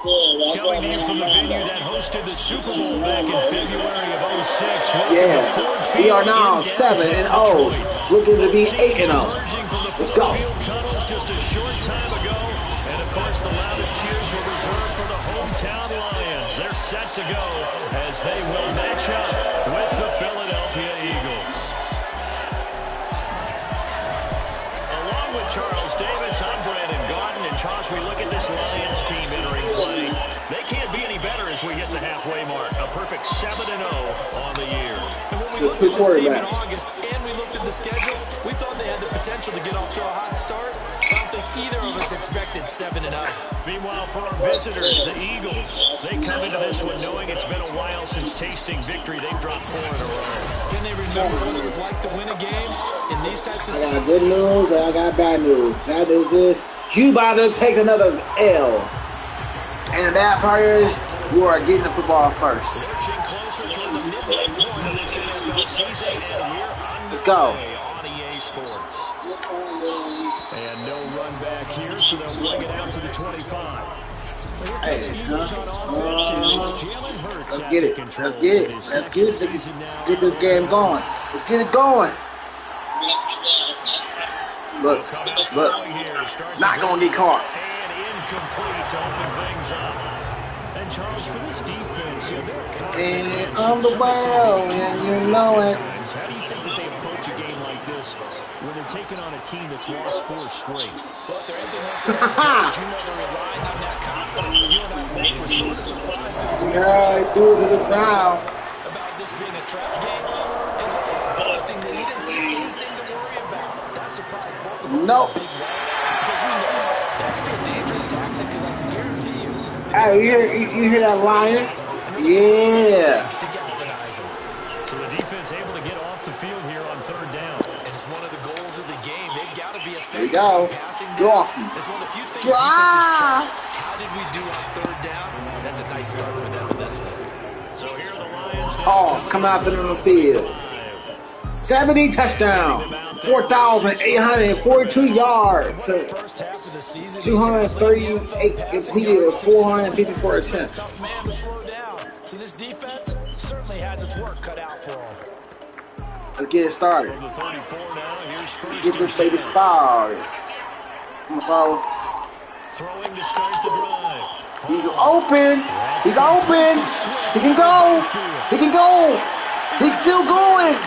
Coming in from the venue that hosted the Super Bowl back in February of '06. Yeah, we are now 7-0, looking to be 8-0. Let's go. Just a short time ago, and of course the loudest cheers were reserved for the hometown Lions. They're set to go as they will match up with the Philadelphia Eagles. Along with Charles Davis, I'm Brandon Gaudin, and Charles, we look at this Lions team entering play. They can't be any better as we hit the halfway mark. A perfect 7-0 on the year. And when we looked at this team in August and we looked at the schedule, we thought they had the potential to get off to a hot start. I don't think either of us expected 7-0. Meanwhile, for our visitors, the Eagles, they come into this one knowing it's been a while since tasting victory. They've dropped 4 in a row. Can they remember what it was like to win a game in these types of I got good news and I got bad news. Bad news is you about to take another L. And the bad part is you are getting the football first. Let's go. And no run back here, so they'll bring it out to the 25. Hey, let's get it. Let's get it. Let's get this game going. Let's get it going. Looks. Not gonna get caught. Incomplete to open things up. And Charles, for this defense, and I'm the world, and you know it. How do you think that they approach a game like this when they're taking on a team that's lost 4 straight? Well, they're ending up there. You know they're relying on that confidence. You and I both were sort of surprised. Yeah, threw it to the ground. About this being a trap game. As I was busting the lead and see anything to worry about. That surprised both of us. Nope. Because we know that could be a dangerous tactic, because I can guarantee you. Hey, you hear that lion? Yeah. So the defense able to get off the field here on 3rd down. And it's one of the goals of the game. They've got to be effective. There you go. Get off me. It's one of the few things how did we do on 3rd down? That's a nice start for them in this one. So here are the Lions. Come out there on the field. 70 touchdown. 4,842 yards. 238 completed with 454 attempts. So this defense certainly has its work cut out for them. Let's get it started. Let's get this baby started. I'm gonna throwing to start the drive. He's open. He's open. He can go. He can go. He's still going.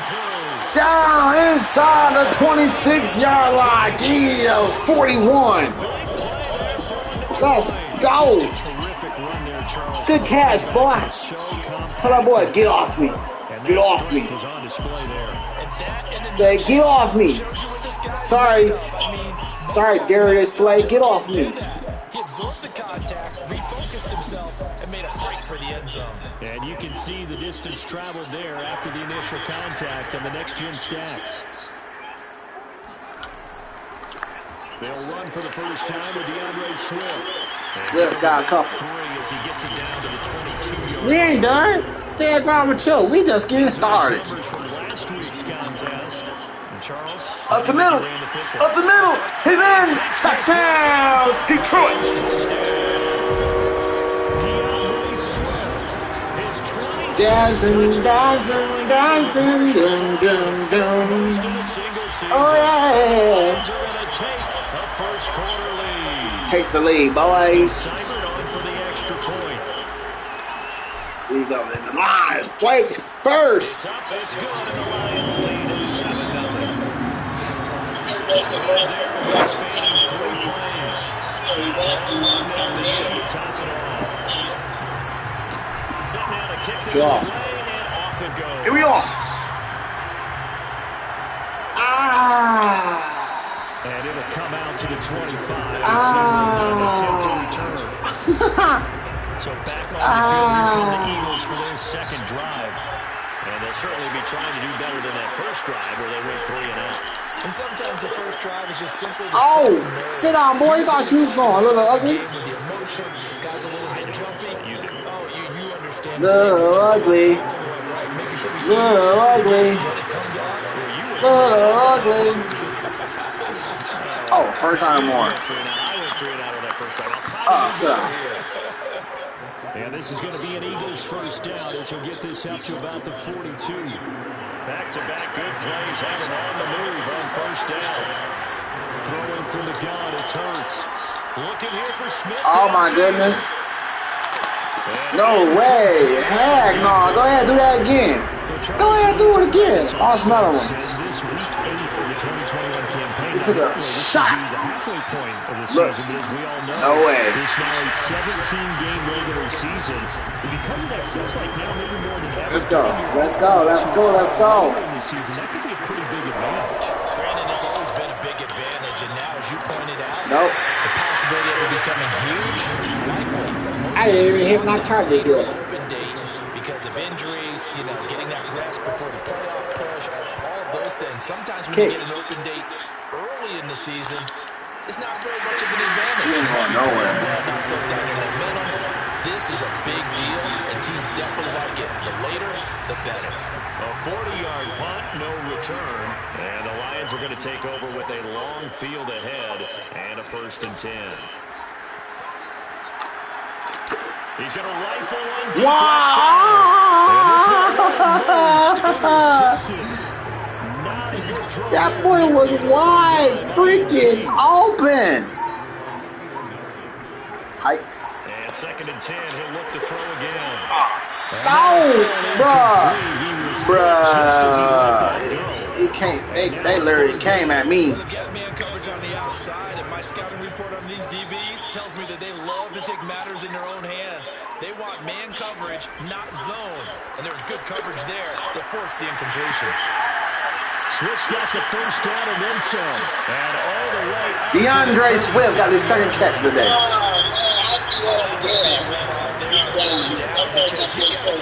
Down inside the 26-yard line. That was 41. Let's go. Good catch, boy. Tell that boy, get off me. Get off me. Say, get off me. Sorry, Darius Slay, get off me. He absorbed the contact, refocused himself, and made a break for the end zone. And you can see the distance traveled there after the initial contact on the next-gen stats. They'll run for the first time with DeAndre Swift. Swift got a couple. As he gets it down to the 22-yard. We ain't done. Dead Robert chill. We just getting started. Up the middle. Up the middle. He's in. Touchdown. Detroit. Dancing, dancing, dancing. Dum, dum, dum. Oh, yeah. Take the lead, boys. We go in the Lions. Place first. Go off. Here we are. And it'll come out to the 25. So back on the field here come the Eagles for their second drive. And they'll certainly be trying to do better than that first drive where they went 3 and out. And sometimes the first drive is just simply sit down, boy. You thought you was going a little ugly. With the emotion, guys a little bit jumpy. You understand. Little ugly. Little ugly. Little ugly. Oh, first time more. I went 3 and out on that first drive. Oh, sit down. And this is going to be an Eagles first down as he'll get this up to about the 42. Back-to-back good plays have him on the move on first down. Throwing from the gun, it's Hurts. Looking here for Smith. Oh, my goodness. No way. Heck no. Go ahead, do that again. Go ahead, do it again. Oh, it's another one. He took a shot. Looks. No way. It's now a 17-game regular season. And because of that, seems like now maybe more than ever. Let's go. Let's go. Let's go. Let's go. That could be a pretty big advantage. Brandon, it's always been a big advantage, and now, as you pointed out, nope. the possibility of it becoming huge, likely. I didn't even hit my target here. Open date because of injuries, getting that rest before the playoff push, all of those things. Sometimes when you get an open date early in the season, it's not very much of an advantage. You ain't going nowhere. Not so down the momentum. This is a big deal, and teams definitely like it. The later, the better. A 40-yard punt, no return. And the Lions are going to take over with a long field ahead and a 1st and 10. He's going to rifle one deep left side. That boy was wide freaking open. Hike. And 2nd and 10, he'll look to throw again. No, bruh. He can't. They literally came at me. They've got man coverage on the outside, and my scouting report on these DBs tells me that they love to take matters in their own hands. They want man coverage, not zone. And there was good coverage there that forced the incompletion. Swift got the first down and then some. And all the way up DeAndre Swift got his 2nd catch today.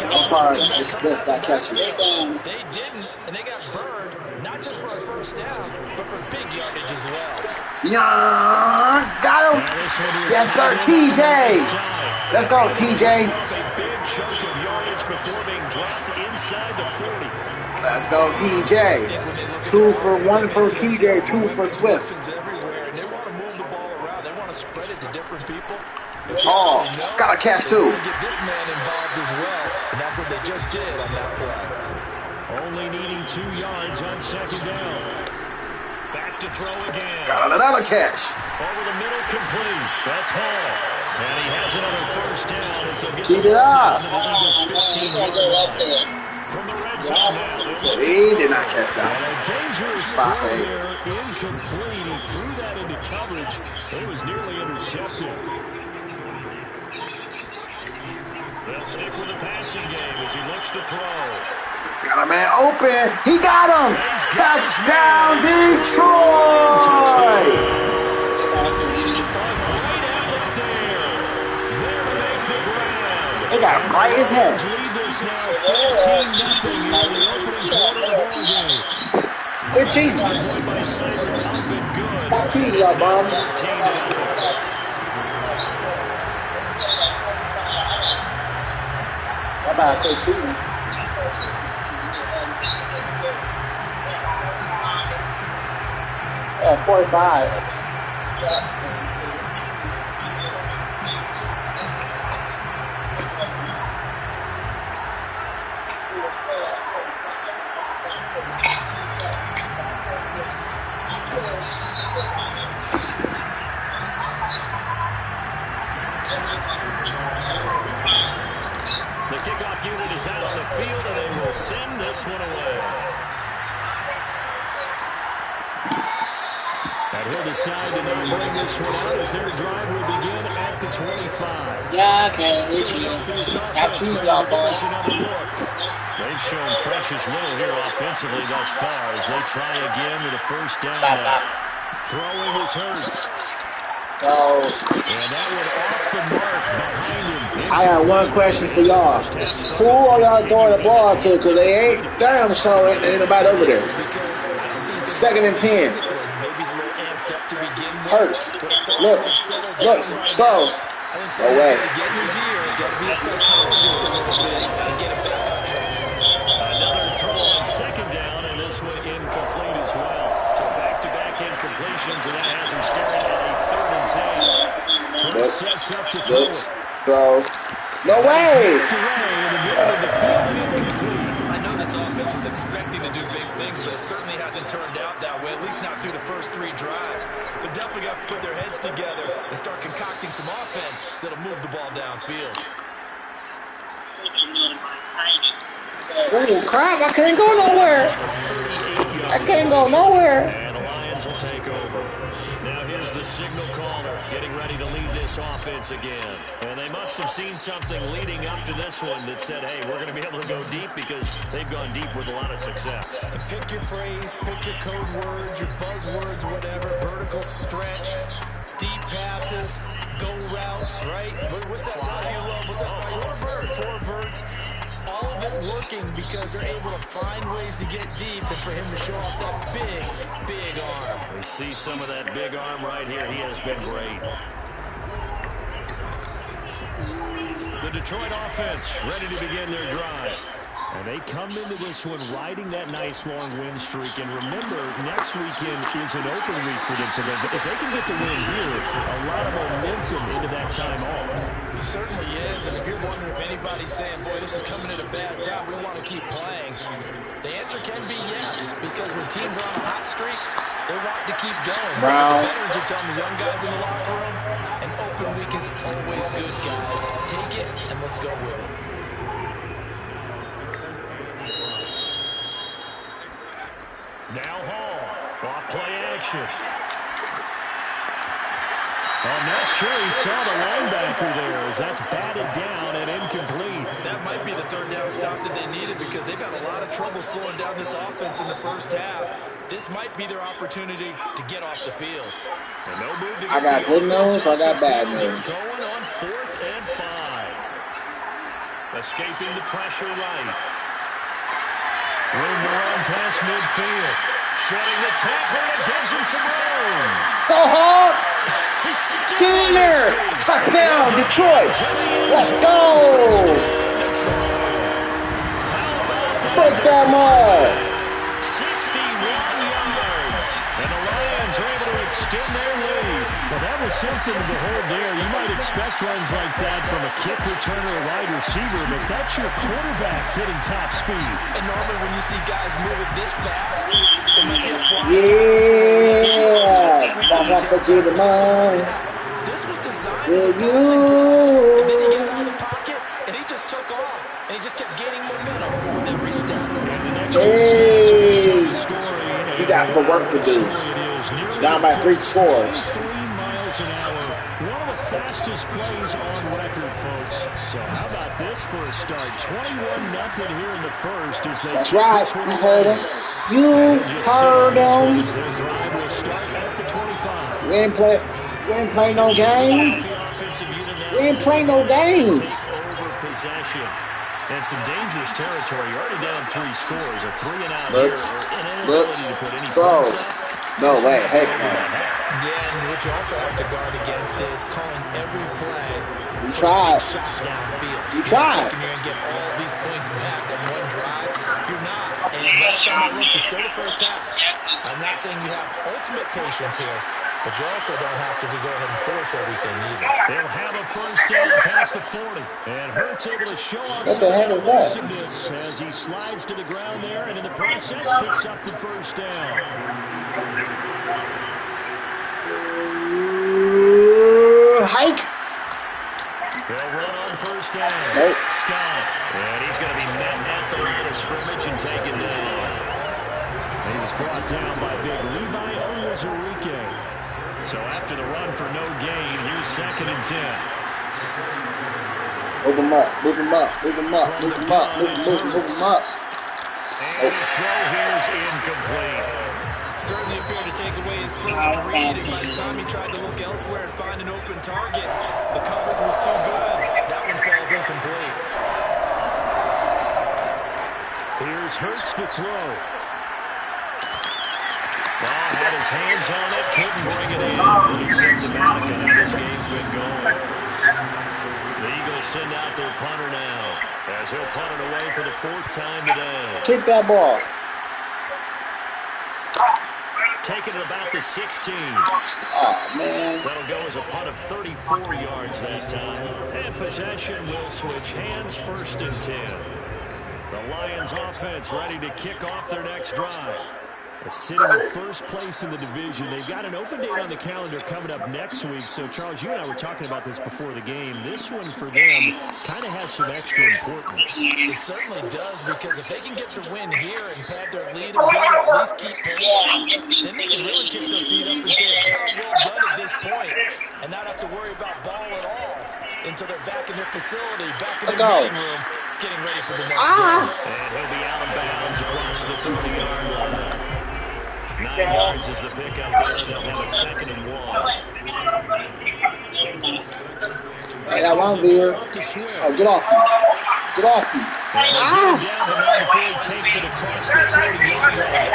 I'm sorry, Swift got catches. They didn't, and they got burned, not just for a first down, but for big yardage as well. Yeah, got him. Yes, sir, TJ. Let's go, TJ. a big chunk of yardage before being dropped inside the 40. Let's go, TJ. 2 for 1 for TJ, 2 for Swift. Everywhere, and they want to move the ball around. They want to spread it to different people. Oh, got a catch too. Get this man involved as well, and that's what they just did on that play. Only needing 2 yards on 2nd down. Back to throw again. Got another catch. Over the middle, complete. That's Hall. And he has another first down. As he'll get Keep it up. the Eagles 15-yard line. From the red zone now. He did not catch that. And a dangerous throw there, incomplete. He threw that into coverage. It was nearly intercepted. They'll stick with the passing game as he looks to throw. Got a man open. He got him. Touchdown, Detroit. They got him right his head. Good cheese. Back to you, y'all bums. How about good cheese? 45. The kickoff unit is out on the field, and they will send this one away. And he'll decide to now bring this one out as their drive will begin at the 25. Yeah, okay, it's you. Absolutely, y'all boys. They've shown precious little here offensively thus far as they try again with a first down. Throwing his Hurts. And that one off the mark behind him. I got one question for y'all. Who are y'all throwing the ball to? Because they ain't damn sure ain't nobody over there. 2nd and 10. Hurts. Looks. Throws. Away. Another throw on 2nd down, and this one incomplete as well. So back-to-back incompletions, and that has him staring at a 3rd and 10. Looks. Throws. No way. I know this offense was expecting to do big things, but it certainly hasn't turned out that way, at least not through the first 3 drives. They're definitely got to put their heads together and start concocting some offense that'll move the ball downfield. Oh, crap. I can't go nowhere. I can't go nowhere. And the Lions will take over. Now here's the signal caller getting ready to lead this offense again. And they must have seen something leading up to this one that said, hey, we're going to be able to go deep because they've gone deep with a lot of success. And pick your phrase, pick your code words, your buzzwords, whatever, vertical stretch, deep passes, go routes, right? What's that play you love? What's that? Four verts. All of it working because they're able to find ways to get deep and for him to show off that big arm. We see some of that big arm right here. He has been great. The Detroit offense ready to begin their drive. And they come into this one riding that nice long win streak. And remember, next weekend is an open week for them. So if they can get the win here, a lot of momentum into that time off. It certainly is. And if you're wondering if anybody's saying, boy, this is coming at a bad time, we want to keep playing, the answer can be yes. Because when teams are on a hot streak, they want to keep going. Brown. The veterans are telling the young guys in the locker room, an open week is always good, guys. Take it and let's go with it. Now Hall, off play action. I'm not sure he saw the linebacker there as that's batted down and incomplete. That might be the third down stop that they needed because they've had a lot of trouble slowing down this offense in the first half. This might be their opportunity to get off the field. And no move to I got good news, I got bad news. Going on 4th and 5. Escaping the pressure right. Room to run past midfield. Shedding the tackle and gives him some room. Go hard. Skinner. Touchdown, Detroit. Let's go. Break that mud. 61 yards. And the Lions are able to extend their lead. Well, that was something to behold there. You might expect runs like that from a kick returner or wide receiver, but that's your quarterback hitting top speed. And normally when you see guys moving this fast, it might be a fly. Yeah. That's what I do the money. This was designed Will as a you? and then he got out of the pocket, and he just took off, and he just kept gaining momentum with every step. Hey. He got some work to do. Down by 3 scores. 3 miles an hour. One of the fastest plays on record, folks. So how about this for a start? 21-0 here in the first. As they That's right. You heard him. You heard him. Their drive will start at the 25. We ain't play no games. We ain't play no games. Over possession. And some dangerous territory. You're already down 3 scores. A 3-and-out Looks, here. To put any throws. points up. No way, heck no. Yeah, and what you also have to guard against is calling every play. You tried. Shot downfield. You tried. You're going to get all these points back on one drive. You're not. And last time I looked, it's still the first half. I'm not saying you have ultimate patience here, but you also don't have to go ahead and force everything either. They'll have a first down past the 40. And Hurts able to show off What the hell is that? as he slides to the ground there and in the process picks up the first down. Hike. They'll run on first down. Nope. Scott. And he's going to be met at the line of scrimmage and taken down. He was brought down by big Levi Onwuzurike. So after the run for no gain, here's 2nd and 10. Move him up, move him up, move him up, move him up, move him up. And his throw here is incomplete. Certainly appeared to take away his first read, and by the time he tried to look elsewhere and find an open target, the coverage was too good. That one falls incomplete. Here's Hurts to throw. Ball had his hands on it, couldn't bring it in. He sent it back, and now this game's been going. The Eagles send out their punter now, as he'll punt it away for the 4th time today. Kick that ball. taken at about the 16. Oh, man. That'll go as a punt of 34 yards that time. And possession will switch hands, 1st and 10. The Lions offense ready to kick off their next drive. Sitting in first place in the division. They've got an open date on the calendar coming up next week. So, Charles, you and I were talking about this before the game. This one for them kind of has some extra importance. It certainly does, because if they can get the win here and pad their lead a bit, or at least keep pace, then they can really kick their feet up and say a job well done at this point, and not have to worry about ball at all until they're back in their facility, back in their meeting room, getting ready for the next game. And he'll be out of bounds across the 30-yard line. 9 yards is the pickup there. They'll have a 2nd and 1. Hey, that long beer. Oh, get off me. Get off me. And down, but not before he takes it across the 40-yard line.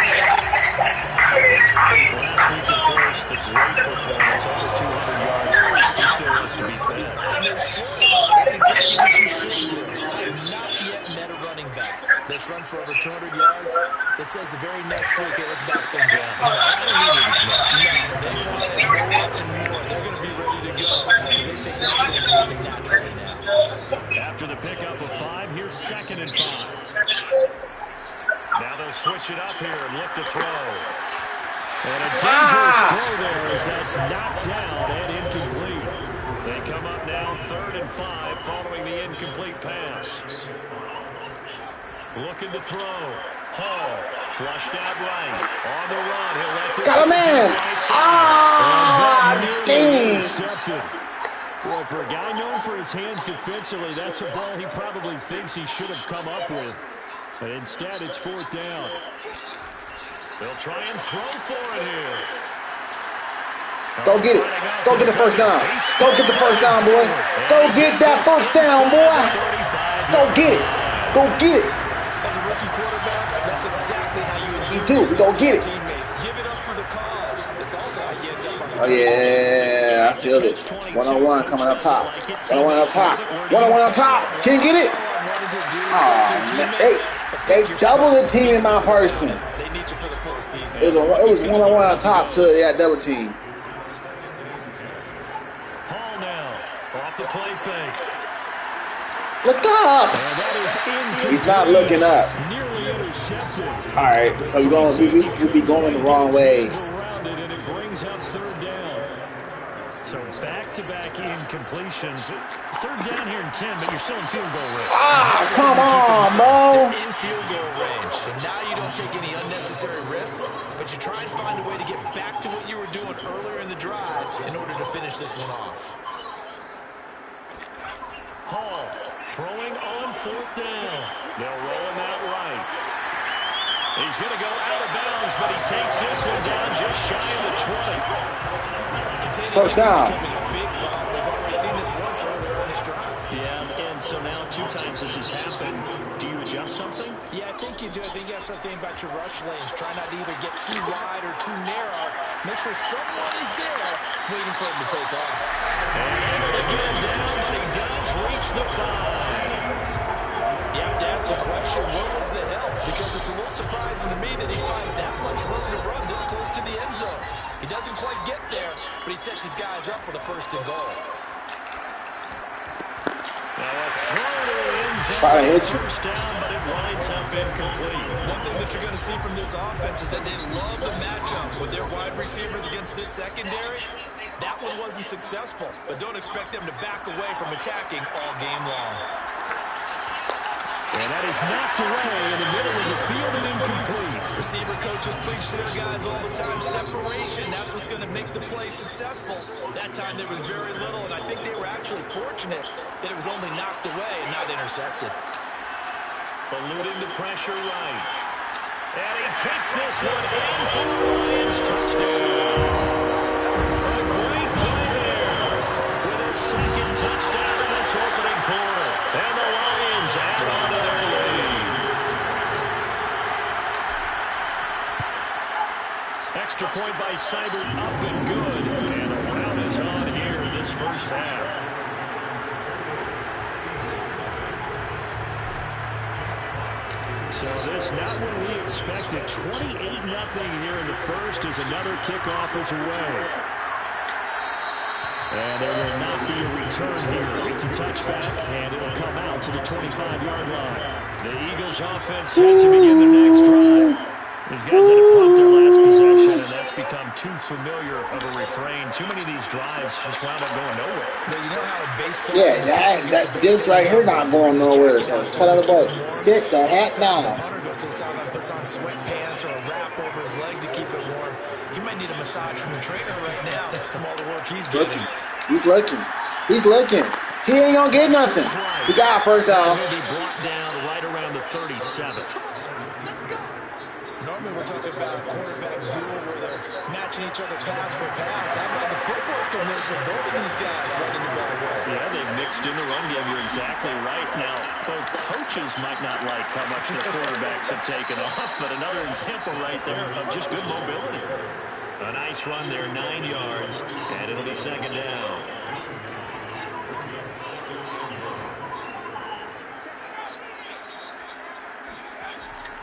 Last week, of course, the great performance, over 200 yards. He still wants to be fed. And they should. That's exactly what you should do. I have not yet met a running back that's run for over 200 yards that says the very next week, hey, let's back things up. I don't need it as much. No, they want it more and more. They're going to be ready to go because they think that's going to happen naturally now. After the pickup of 5, here's 2nd and 5. Now they'll switch it up here and look to throw. And a dangerous throw there as that's knocked down and incomplete. They come up now 3rd and 5 following the incomplete pass. Looking to throw. Hall flushed out right. On the run. He'll let this Got a man. Dang. Intercepted. Well, for a guy known for his hands defensively, that's a ball he probably thinks he should have come up with. But instead, it's 4th down. They'll try and throw for it here. Go get it. Go get the first down. Go get the first down, boy. Go get that first down, boy. Go get it. Go get it. As a rookie quarterback, that's exactly how you do. We go get it. Teammates. Give it up for the cause. It's also how you end up on the Oh, yeah. I feel it. 1-on-1 coming up top. 1-on-1 up top. 1-on-1 up top. Can't get it. Oh, man. They double the team in my person. They need you for the full season. It was 1-on-1 up top to that double team. Hall now off the play fake. Look up. He's not looking up. Nearly intercepted. All right, so we'll be going the wrong ways. Around it, and it brings up 3rd down. So back-to-back incompletions. 3rd down here in 10, but you're still in field goal range. Ah, come on, bro. In field goal range. So now you don't take any unnecessary risks, but you try and find a way to get back to what you were doing earlier in the drive in order to finish this one off. Hall throwing on 4th down. They'll roll him out right. He's going to go out of bounds, but he takes this one down just shy of the 20. First down. Big problem. We've already seen this once earlier in this drive. Yeah, and so now 2 times this has happened. Do you adjust something? Yeah, I think you do. I think you got to start thinking about your rush lanes. Try not to either get too wide or too narrow. Make sure someone is there waiting for him to take off. And able to get him down, but he does reach the 5. You have to ask the question, what was the help? Because it's a little surprising to me that he find that much room to run this close to the end zone. He doesn't quite get there, but he sets his guys up for the 1st and goal. Now a throw to the end zone. Try to hit you. First down, but it winds up incomplete. One thing that you're going to see from this offense is that they love the matchup with their wide receivers against this secondary. That one wasn't successful, but don't expect them to back away from attacking all game long. And that is knocked away in the middle of the field and incomplete. Receiver coaches preach to their guys all the time. Separation, that's what's going to make the play successful. That time there was very little, and I think they were actually fortunate that it was only knocked away and not intercepted. Eluding the pressure right. And he takes this one in for the Lions touchdown. A great play there with a 2nd touchdown in this opening quarter. And the Lions add on to their lead. Extra point by Seibert, up and good. And the round is on here in this first half. So this about what we expected. 28-0 here in the first as another kickoff is away. And there will not be a return here. It's a touchback, and it'll come out to the 25-yard line. The Eagles offense set to begin their next drive. These guys had to punt their last possession, and that's become too familiar of a refrain. Too many of these drives just wound up going nowhere. But you know how in baseball... Yeah, this right here not going nowhere. So cut out the ball. Sit the hat down. The punter goes inside and puts on sweatpants or a wrap over his leg to keep it warm. He might need a massage from the trainer right now from all the work he's getting. He's looking. He's looking. He ain't gonna get nothing. He got first down. He'll be brought down right around the 37. Normally we're talking about a quarterback duel where they're matching each other pass for pass. How about the footwork in this with both of these guys running the ball well? Yeah, they mixed in the run game. You're exactly right. Now, both coaches might not like how much their quarterbacks have taken off, but another example right there of just good mobility. A nice run there, 9 yards, and it'll be second down.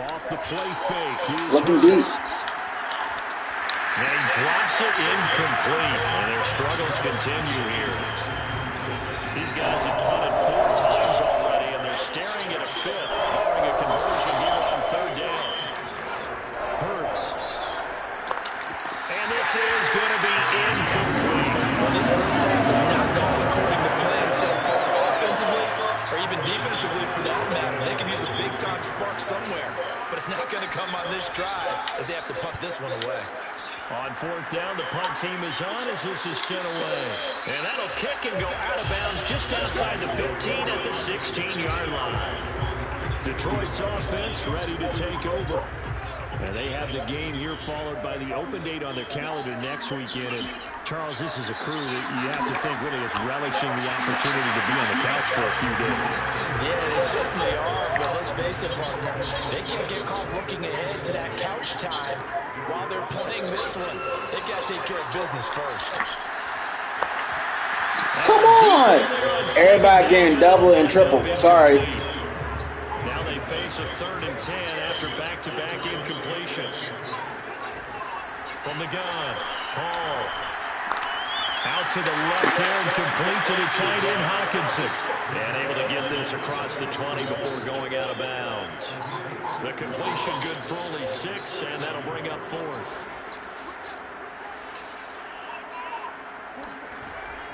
Off the play fake. Looking deep. And he drops it incomplete. And their struggles continue here. These guys have punted 4 times already, and they're staring at a 5th, barring a conversion here on third down. Hurts. And this is going to be incomplete. Well, this first half has not gone according to plan so far, offensively or even defensively for that matter. They can use a big-time spark somewhere, but it's not going to come on this drive as they have to punt this one away. On fourth down, the punt team is on as this is sent away. And that'll kick and go out of bounds just outside the 15 at the 16-yard line. Detroit's offense ready to take over. And they have the game here followed by the open date on their calendar next weekend. And Charles, this is a crew that you have to think really is relishing the opportunity to be on the couch for a few days. Yeah, they certainly are, but let's face it, partner. They can't get caught looking ahead to that couch time while they're playing this one. They got to take care of business first. Come on! Everybody getting double and triple. Sorry. Now they face a 3rd and 10 after back-to-back incompletions. From the gun, Hall. Out to the left there and complete to the tight end, Hawkinson. And able to get this across the 20 before going out of bounds. The completion good for only 6, and that'll bring up 4th.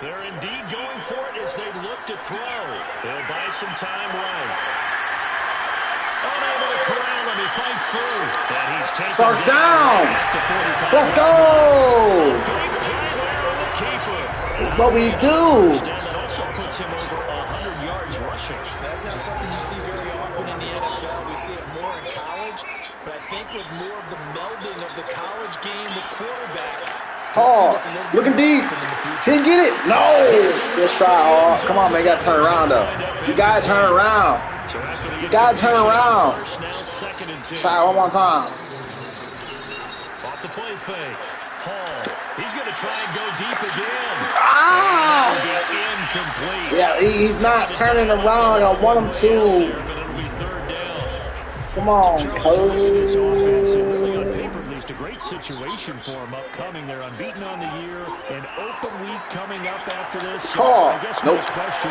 They're indeed going for it as they look to throw. They'll buy some time right. Unable to corral him, he fights through. And he's taken First down. At the 45. Let's go. Big play there on the keeper. It's what we do. That also puts him over 100 yards rushing. That's not something you see very often in the NFL. We see it more in college, but I think with more of the melding of the college game with quarterbacks. Hall, looking deep. Didn't get it. No. Just try, Hall. Come on, man. You got to turn around, though. You got to turn around. You got to turn around. Try one more time. Off the play fake. Hall. He's going to try and go deep again. Ah! Incomplete. Yeah, he's not turning around. I want him to. Come on, coach. A great situation for him upcoming. They're unbeaten on the year. An open week coming up after this. So I guess nope. my question,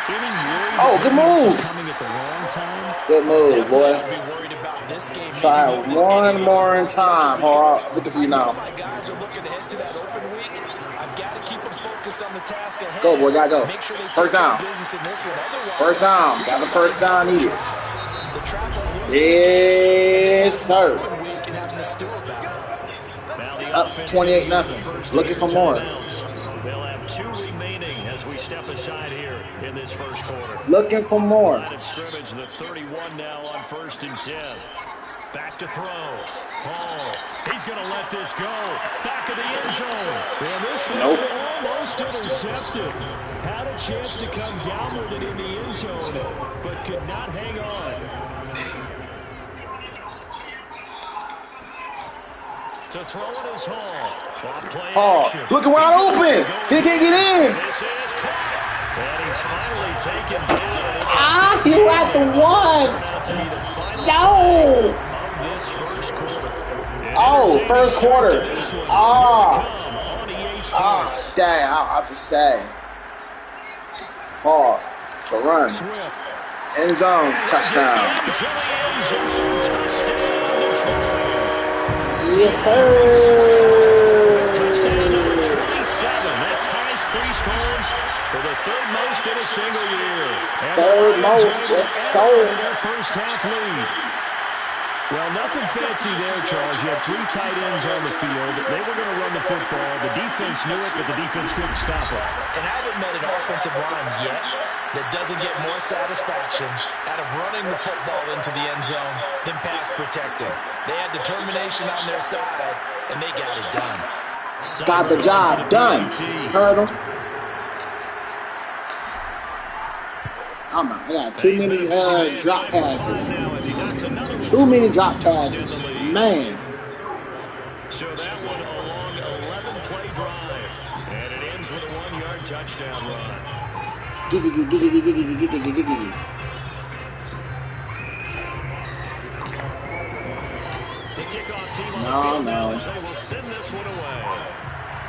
any worry Oh, good move. coming at the wrong time? Good move, boy. Be worried about this game. Try it one more time. Hall, looking for you now. My guys are looking ahead to that open week. I've got to keep them focused on the task ahead. Go, boy. Gotta go. Make sure they First take down. care of business in this one. Otherwise, First down. Got the first down needed. the trap of Yes, sir. open week and having to stew about it. Up 28-0. Looking for more. They'll have 2 remaining as we step aside here in this first quarter. Looking for more. Line of scrimmage, the 31 now on 1st and 10. Back to throw. Hall. He's going to let this go. Back of the end zone. And this one almost intercepted. Had a chance to come down with it in the end zone, but could not hang on. To throw it is Hall. Hall, looking wide open. He can't get in. This is caught. And he's finally taken down. Ah, he at the 1. No. this first quarter. Oh, first quarter. Dang, I'll have to say. Paul, the run. End zone, touchdown. Yes, sir. Touchdown number 27. That ties Priest Holmes for the third most in a single year. And third most. Let's go. Their first half lead. Well, nothing fancy there, Charles. You had 3 tight ends on the field. They were going to run the football. The defense knew it, but the defense couldn't stop it. And I haven't met an offensive line yet that doesn't get more satisfaction out of running the football into the end zone than pass protecting. They had determination on their side, and they got it done. Got the job done. Heard him. I got too many drop passes. Too many drop passes. Man. So that one a long 11-play drive. And it ends with a 1-yard touchdown run. Giggy. The kickoff team on the No. field now as they will send this one away.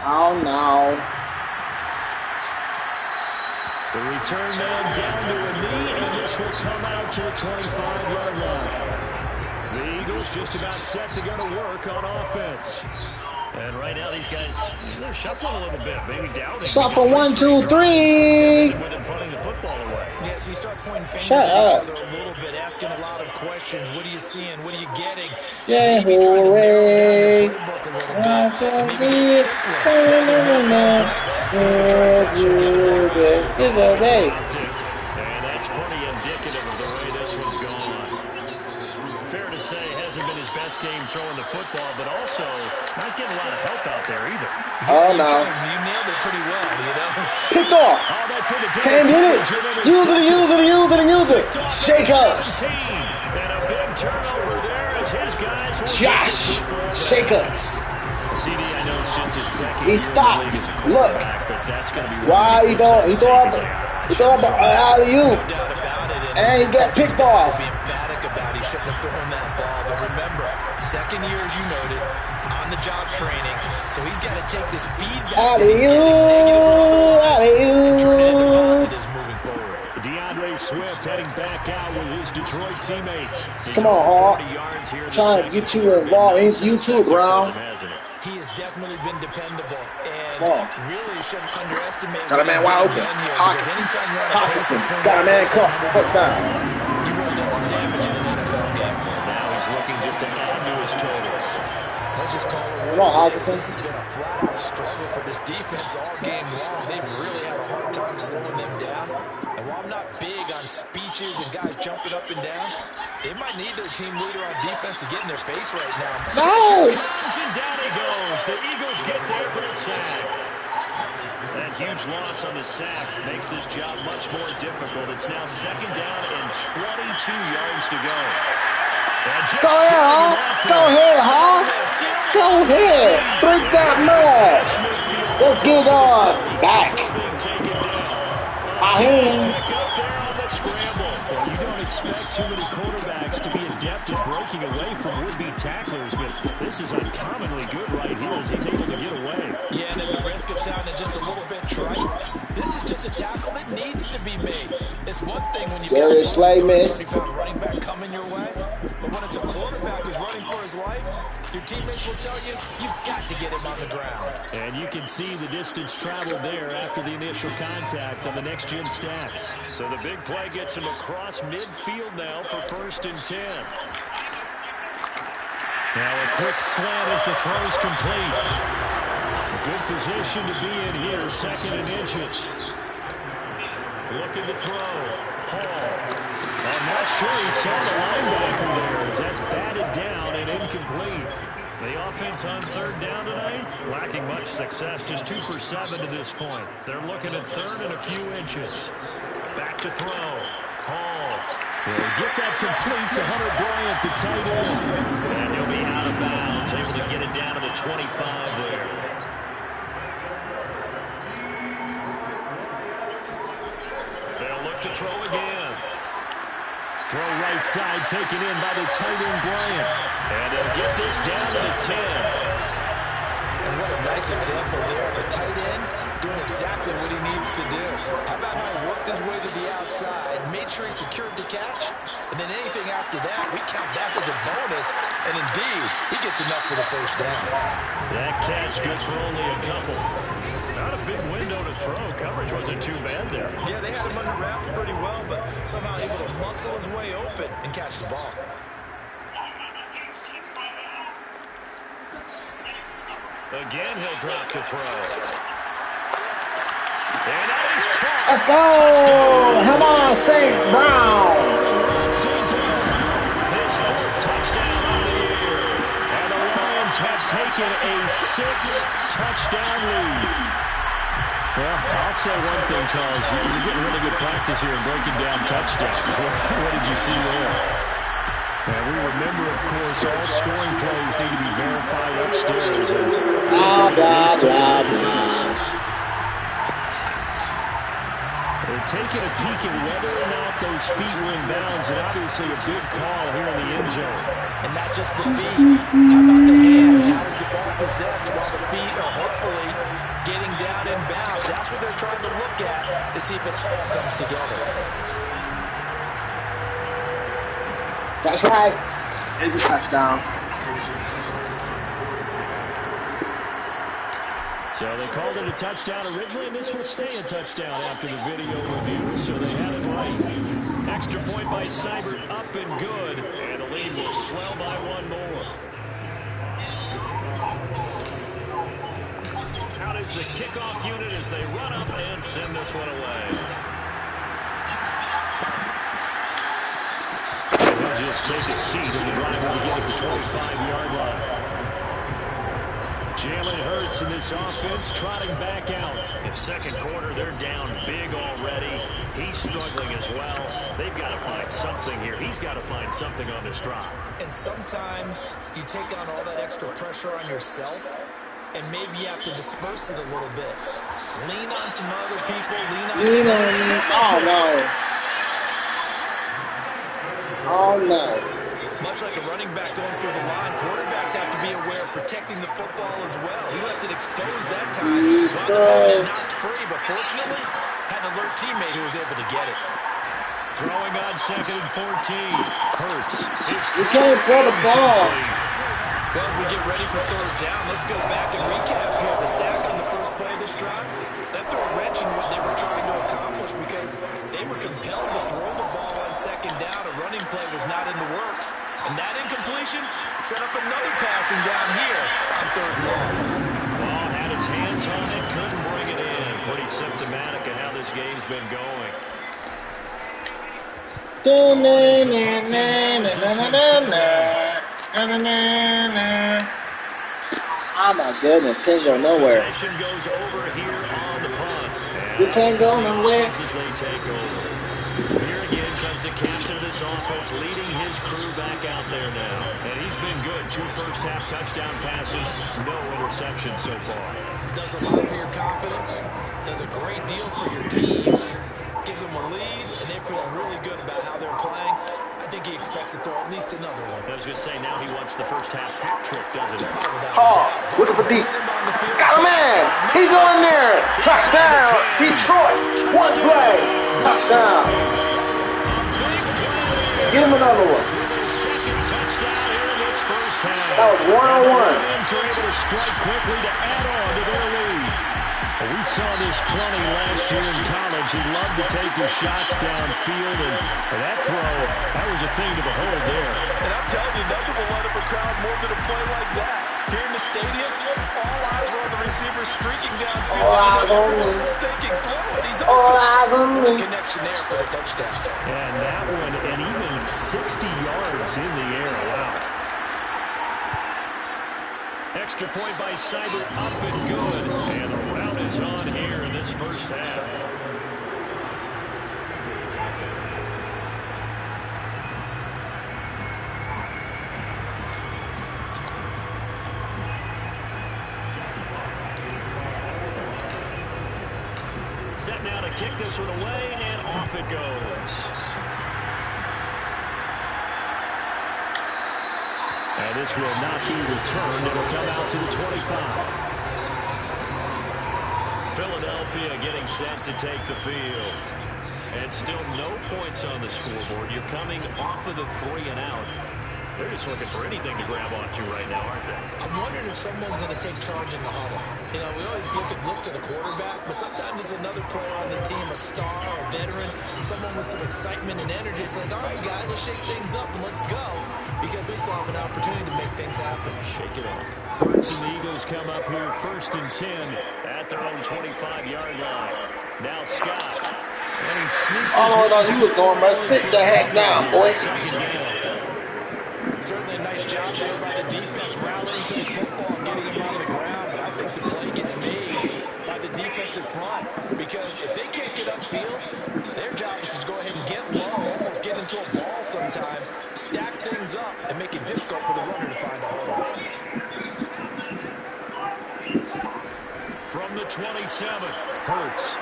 Oh, no. The return man down to a knee, and this will come out to the 25-yard line. The Eagles just about set to go to work on offense. And right now, these guys, they're shuffling a little bit, maybe doubting. Shuffle 1, 2, 3. Putting the football away. Yeah, so you start pointing fingers Shut at up. each other a little bit, asking a lot of questions. What are you seeing? What are you getting? Yeah, Maybe trying to narrow hooray. down the playbook a little bit. That's what I'm Maybe saying. It's a day. And that's pretty indicative of the way this one's gone. Fair to say, hasn't been his best game throwing the football, but also not getting a lot of help out there either. Oh, no. You nailed it pretty well, you know? Picked off. Oh, that's Can't hit it. Use it. Shake ups. And a big turnover there as his guys will Josh. Shake ups. CD, I know it's just his second He year stopped. in the league as a Look. quarterback, but that's going to be Why he throw up alley-oop. No doubt about it. And he got picked off. Be emphatic about he shouldn't have thrown that ball. But remember, second year, as you noted, on-the-job training. So he's got to take this feedback. Alley-oop. Moving forward. DeAndre Swift heading back out with his Detroit teammates. Come on, Hawk. Trying to get you involved. You too, Brown. He has definitely been dependable. And really shouldn't underestimate. Got a man wide open. Hawkinson. Got a man cut. First down. He rolled in some damage in an NFL game. Now he's looking just to add to his totals. Let's just call it. Come on, Hawkinson. This has been a flat-out struggle for this defense all game long. They've really had a hard time slowing them down. And while I'm not big on speeches and guys jumping up and down, they might need their team leader on defense to get in their face right now. No! Comes and down he goes. The Eagles get there for the sack. That huge loss on the sack makes this job much more difficult. It's now second down and 22 yards to go. Go ahead, Hawk. Go ahead. Break that mud. Let's get on back. You don't expect too many quarterbacks to be adept at breaking away from would-be tacklers, but this is uncommonly good right here as he's able to get away. Yeah, and at the risk of sounding just a little bit trite, this is just a tackle that needs to be made. It's one thing when you've Darius Slay missed. got a running back coming your way, but when it's a quarterback who's running for his life, your teammates will tell you, you've got to get him on the ground. And you can see the distance traveled there after the initial contact on the next-gen stats. So the big play gets him across midfield now for 1st and 10. Now a quick slant as the throw's complete. A good position to be in here, 2nd and inches. Looking to throw. Hall. I'm not sure he saw the linebacker there as that's batted down and incomplete. The offense on 3rd down tonight, lacking much success, just 2 for 7 to this point. They're looking at 3rd and a few inches. Back to throw. Hall. Will get that complete to Hunter Bryant, the tight end. And he'll be out of bounds, able to get it down to the 25 there. They'll look to throw again. Throw right side taken in by the tight end Bryant. And they'll get this down to the 10. And what a nice example there of a tight end doing exactly what he needs to do. How about how he worked his way to the outside, made sure he secured the catch, and then anything after that, we count that as a bonus. And indeed, he gets enough for the first down. That catch good for only a couple. Not a big window to throw. Coverage wasn't too bad there. Yeah, they had him under wraps pretty well, but somehow able to muscle his way open and catch the ball. Again, he'll drop to throw. And that is caught. Let's go! Come on, St. Brown! His fourth touchdown of the year. And the Lions have taken a 6-touchdown lead. Well, I'll say one thing, Charles. You're getting really good practice here in breaking down touchdowns. What did you see there? And we remember, of course, all scoring plays need to be verified upstairs. Blah, blah, blah, blah. They're taking a peek at whether or not those feet were in bounds, and obviously a big call here in the end zone. And not just the feet. How about the hands? How is the ball possessed while the feet are hopefully getting down in bounds? That's what they're trying to look at to see if it all comes together. That's right. It's a touchdown. So they called it a touchdown originally, and this will stay a touchdown after the video review, so they had it right. Extra point by Seibert, up and good, and the lead will swell by one more. Out is the kickoff unit as they run up and send this one away. And he'll just take a seat in the drive when we get at the 25-yard line. Jalen Hurts in this offense trotting back out. In second quarter, they're down big already. He's struggling as well. They've got to find something here. He's got to find something on this drive. And sometimes you take on all that extra pressure on yourself, and maybe you have to disperse it a little bit. Lean on some other people. Lean on me. Oh, no. Oh, no. Much like a running back going through the line, quarterbacks have to be aware of protecting the football as well. He left it exposed that time. Not free, but fortunately, had an alert teammate who was able to get it. Throwing on 2nd and 14. Hurts. You can't throw the ball. Well, as we get ready for third down, let's go back and recap here. The sack on the first play of this drive, that threw a wrench in what they were trying to accomplish because they were compelled to throw the ball on second down. A running play was not in the works. And that incompletion set up another passing down here on third long. Ball had his hands on it, couldn't bring it in. Pretty symptomatic of how this game's been going. Oh my goodness, can't go nowhere. Possession goes over here on the punt. We can't go nowhere. As they take over. Here again comes the captain of this offense, leading his crew back out there now. And he's been good. 2 first-half touchdown passes, no interceptions so far. Does a lot for your confidence, does a great deal for your team, gives them a lead, and they feel really good about how they're playing. I think he expects to throw at least another one. I was going to say, now he wants the first-half hat trick, doesn't he? Oh, looking for deep. Got him in. He's on there. Touchdown. Detroit. One play. Touchdown. Give him another one. Second touchdown here in this first half. That was one-on-one. The Lions are able to strike quickly to add on to their lead. We saw this plenty last year in college. He loved to take his shots downfield, and that throw, that was a thing to behold there. And I'm telling you, nothing will light up a crowd more than a play like that. Here in the stadium, all eyes were on the receiver streaking downfield. All eyes on me. Mistaking throw, and he's all eyes on me. Connection there for the touchdown. And that one, and even 60 yards in the air. Wow. Extra point by Seibert, up and good. And the rout is on here in this first half. Set now to kick this one away, and off it goes. And this will not be returned. It'll come out to the 25. Philadelphia getting set to take the field. And still no points on the scoreboard. You're coming off of the 3 and out. They're just looking for anything to grab onto right now, aren't they? I'm wondering if someone's going to take charge in the huddle. You know, we always look to the quarterback, but sometimes it's another player on the team, a star, a veteran, someone with some excitement and energy. It's like, all right, guys, let's shake things up and let's go, because they still have an opportunity to make things happen. Shake it off. Birds and the Eagles come up here 1st and 10 at their own 25-yard line. Now Scott. And he sneaks. I don't know where you was going, but sit the heck down, boy. Certainly a nice job there by the defense rallying to the football and getting him on the ground, but I think the play gets made by the defensive front, because if they can't get upfield, their job is to go ahead and get low, almost get into a ball sometimes, stack things up, and make it difficult for the runner to find a hole. From the 27, Hurts.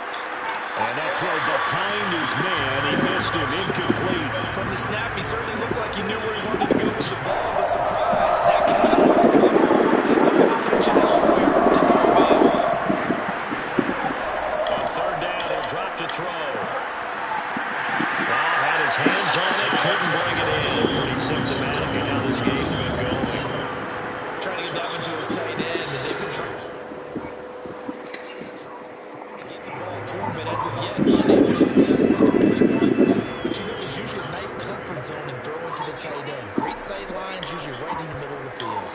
And that throw behind his man. He missed him. Incomplete. From the snap, he certainly looked like he knew where he wanted to go with the ball. The surprise, that guy was covered. So he took his attention elsewhere to go big. On 3rd down, he'll drop to throw. Well, had his hands on it, couldn't bring it in. Pretty symptomatic of how this game's been going. Trying to get that one to his tight end, and they've been trying. But as of yet, unable to successfully complete one. But you know, there's usually a nice comfort zone and throw it to the tight end. Great sight lines, usually right in the middle of the field.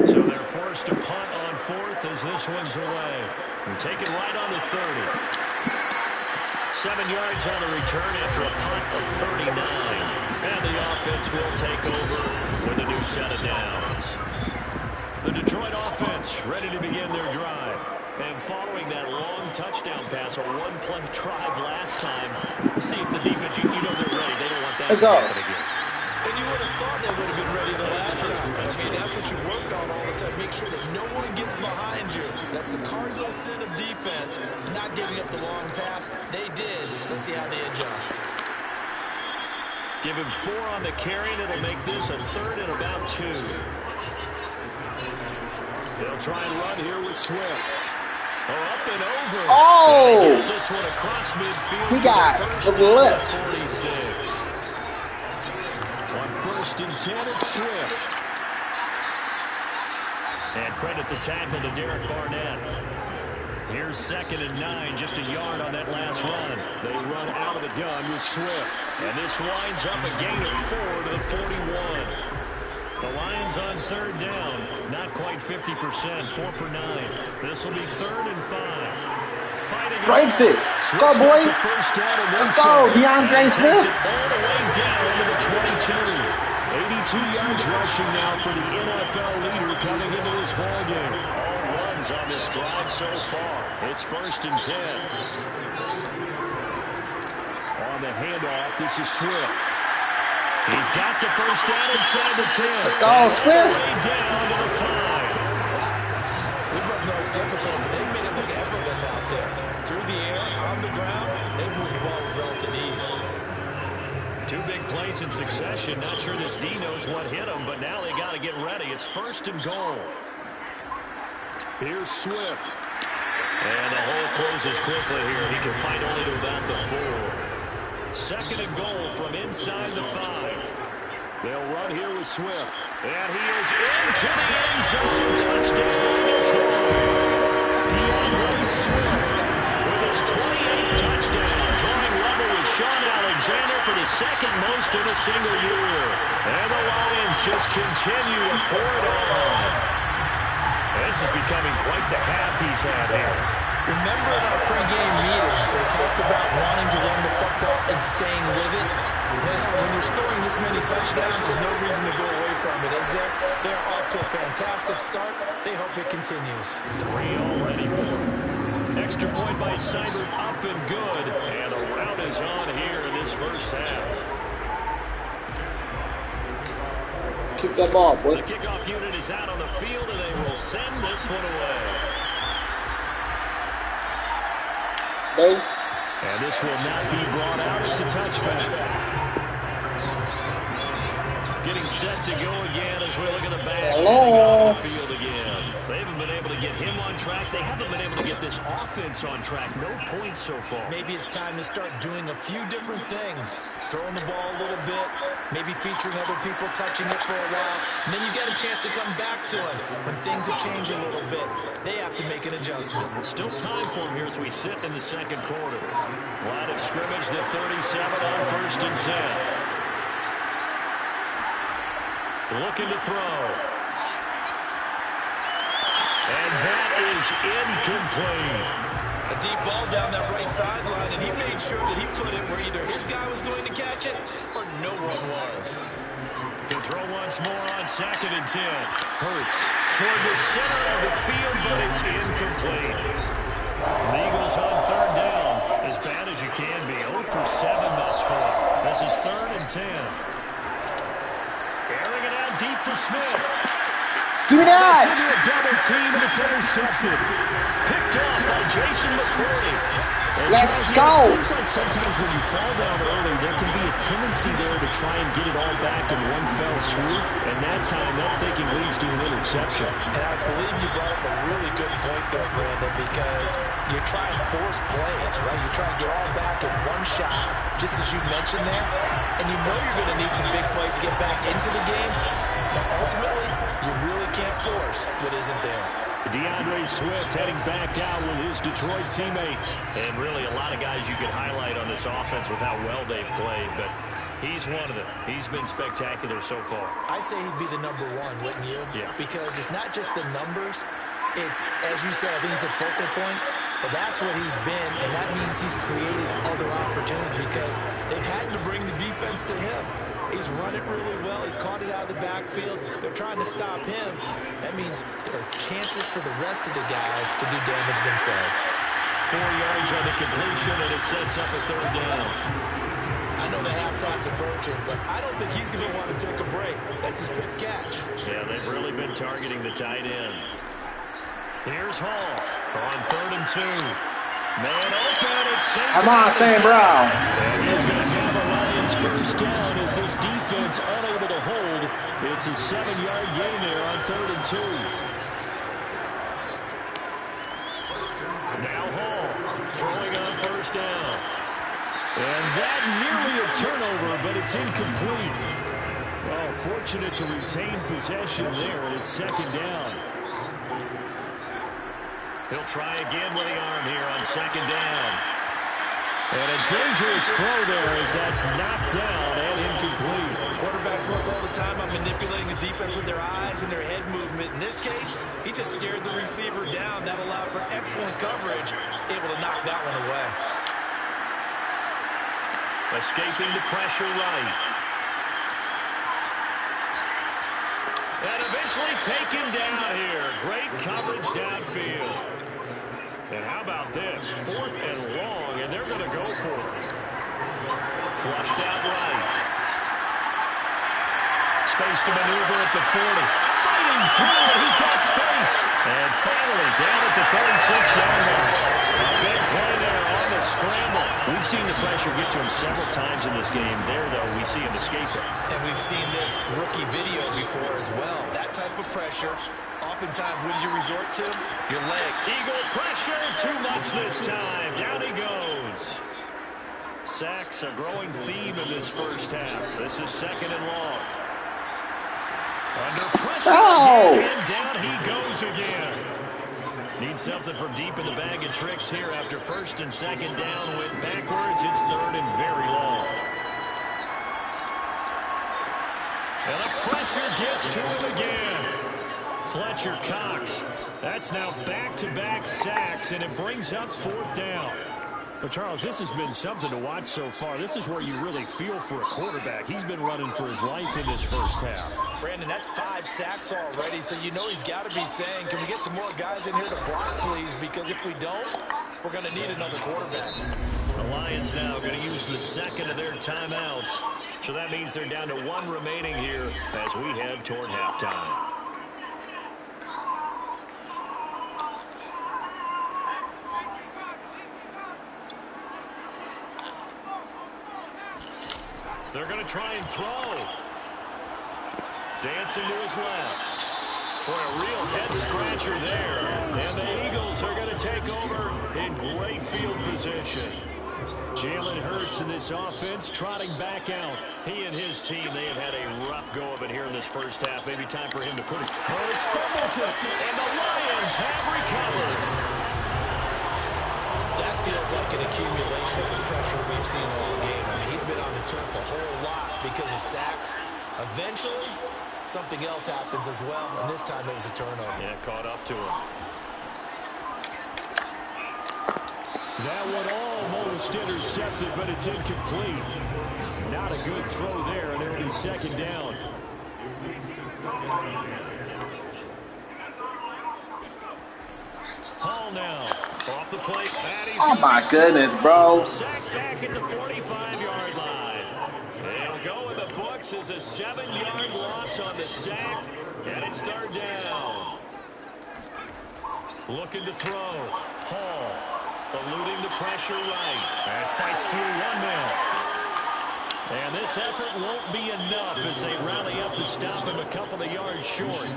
So they're forced to punt on 4th as this one's away. And take it right on the 30. 7 yards on the return after a punt of 39. And the offense will take over with a new set of downs. The Detroit offense ready to begin their drive. And following that long touchdown pass, a one-play drive last time, see if the defense, you know they're ready. They don't want that to happen again. And you would have thought they would have been ready the last time. I mean, that's what you work on all the time. Make sure that no one gets behind you. That's the cardinal sin of defense, not giving up the long pass. They did. Let's see how they adjust. Give him 4 on the carry, and it'll make this a 3rd and about 2. They'll try and run here with Swift. Oh, up and over. Oh! He gets this one across midfield. He got flipped. 46. On 1st and 10, it's Swift. And credit the tackle to Derek Barnett. Here's 2nd and 9, just a yard on that last run. They run out of the gun with Swift. And this winds up a gain of 4 to the 41. The Lions on 3rd down, not quite 50%, 4 for 9. This will be 3rd and 5. Fighting Breaks it. Go, boy. Let's go, DeAndre Smith. All the way down to the 22. 82 yards rushing now for the NFL leader coming into this ballgame. All runs on this drive so far. It's 1st and 10. On the handoff, this is Swift. He's got the first down inside the 10. Let's go, Swift. Down to the 5. We both know it's difficult, but they made it look effortless out there. Through the air, on the ground, they moved the ball with relative ease. 2 big plays in succession. Not sure this D knows what hit him, but now they got to get ready. It's 1st and goal. Here's Swift. And the hole closes quickly here. He can fight only to about the 4. 2nd and goal from inside the 5. They'll run here with Swift. And he is into the end zone. Touchdown, Detroit. DeAndre Swift with his 28th touchdown. Drawing level with Sean Alexander for the 2nd most in a single year. And the Lions just continue to pour it on. This is becoming quite the half he's had here. Remember in our pregame meetings, they talked about wanting to run the football and staying with it. Well, when you're scoring this many touchdowns, there's no reason to go away from it, is there? They're off to a fantastic start. They hope it continues. 3 already for them. Extra point by Seibert, up and good. And the rout is on here in this first half. Keep that ball, boy. The kickoff unit is out on the field, and they will send this one away. And this will not be brought out. It's a touchback. getting set to go again as we look at the back. Hello. On the field again. They haven't been able to get him on track. They haven't been able to get this offense on track. No points so far. Maybe it's time to start doing a few different things. Throwing the ball a little bit, maybe featuring other people touching it for a while, and then you get a chance to come back to it. When things have changed a little bit, they have to make an adjustment. Still time for him here as we sit in the second quarter. Line of scrimmage, the 37 on 1st and 10. Looking to throw. And that is incomplete. A deep ball down that right sideline, and he made sure that he put it where either his guy was going to catch it or no one was. Can throw once more on 2nd and 10. Hurts toward the center of the field, but it's incomplete. The Eagles on 3rd down. As bad as you can be. 0 for 7 thus far. This is 3rd and 10. Airing it out deep for Smith. Give me that! It's into a double team, and it's intercepted. Picked up by Jason McCourty. Let's go! It seems like sometimes when you fall down early, there can be a tendency there to try and get it all back in one fell swoop. And that time, that thinking leads to an interception. And I believe you brought up a really good point there, Brandon, because you try and force plays, right? You try and get all back in one shot, just as you mentioned there. And you know you're going to need some big plays to get back into the game. But ultimately, you really can't force what isn't there. DeAndre Swift heading back out with his Detroit teammates. And really a lot of guys you could highlight on this offense with how well they've played, but he's one of them. He's been spectacular so far. I'd say he'd be the #1, wouldn't you? Yeah. Because it's not just the numbers. It's, as you said, I think he's a focal point, but that's what he's been, and that means he's created other opportunities because they've had to bring the defense to him. He's run it really well. He's caught it out of the backfield. They're trying to stop him. That means there are chances for the rest of the guys to do damage themselves. 4 yards on the completion, and it sets up a 3rd down. I know the halftime's approaching, but I don't think he's going to want to take a break. That's his fifth catch. Yeah, they've really been targeting the tight end. Here's Hall on 3rd and 2. Man open, it's St. Come on, St. Brown. And he's going to have a Lions 1st down as this defense unable to hold. It's a 7-yard gain there on 3rd and 2. Now Hall throwing on 1st down. And that nearly a turnover, but it's incomplete. Well, fortunate to retain possession there, and it's 2nd down. He'll try again with the arm here on 2nd down. And a dangerous throw there as that's knocked down and incomplete. Quarterbacks work all the time on manipulating the defense with their eyes and their head movement. In this case, he just stared the receiver down. That allowed for excellent coverage, able to knock that one away. Escaping the pressure right. And eventually taken down here. Great coverage downfield. And how about this? 4th and long, and they're going to go for it. Flushed out right. Space to maneuver at the 40. Fighting through it. He's got space. And finally down at the 36-yard line. A big play there on the scramble. We've seen the pressure get to him several times in this game. There, though, we see him escape it. And we've seen this rookie video before as well. That type of pressure, oftentimes, what do you resort to? Your leg. Eagle pressure, too much this time. Down he goes. Sacks a growing theme in this 1st half. This is 2nd and long. Under pressure again, and down he goes again. Needs something from deep in the bag of tricks here after 1st and 2nd down. Went backwards. It's 3rd and very long. And the pressure gets to him again. Fletcher Cox. That's now back-to-back sacks, and it brings up 4th down. But, Charles, this has been something to watch so far. This is where you really feel for a quarterback. He's been running for his life in this 1st half. Brandon, that's 5 sacks already, so you know he's got to be saying, can we get some more guys in here to block, please? Because if we don't, we're going to need another quarterback. The Lions now going to use the 2nd of their timeouts. So that means they're down to 1 remaining here as we head toward halftime. They're going to try and throw. Dancing to his left. Boy, a real head-scratcher there. And the Eagles are going to take over in great field position. Jalen Hurts in this offense trotting back out. He and his team, they have had a rough go of it here in this first half. Maybe time for him to put it. Hurts fumbles it, and the Lions have recovered. That feels like an accumulation of the pressure we've seen all game. I mean, he's been on the turf a whole lot because of sacks. Eventually, something else happens as well, and this time it was a turnover. Yeah, caught up to him. That one almost intercepted, but it's incomplete. Not a good throw there, and it'll be second down. Hall now. Off the plate. Oh, my goodness, bro. Sacked back at the 45-yard line. They'll go in the books as a 7-yard loss on the sack, and it's third down. Looking to throw. Hall eluding the pressure right. And fights through one man. And this effort won't be enough as they rally up to stop him a couple of yards short.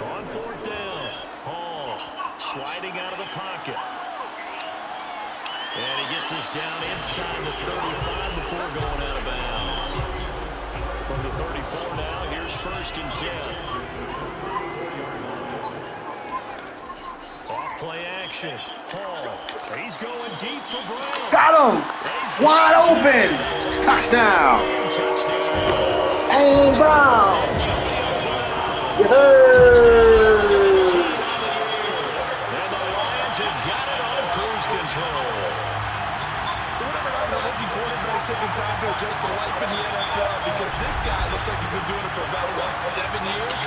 On fourth down. Hall sliding out of the pocket. And he gets us down inside the 35 before going out of bounds. From the 34 now, here's first and 10. Off-play action. Hall. He's going deep for Brown. Got him. Wide open. Touchdown. And Brown. Yes, sir. And the Lions have got it on cruise control. So whenever I'm a rookie quarterback taking time to adjust to life in the NFL, because this guy looks like he's been doing it for about, 7 years?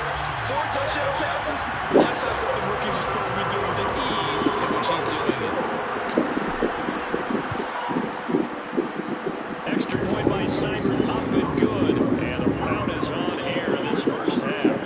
4 touchdown passes? That's not something rookies are supposed to be doing with the ease in which he's doing it. Extra point by Seibert, up and good. And the route is on air in this first half.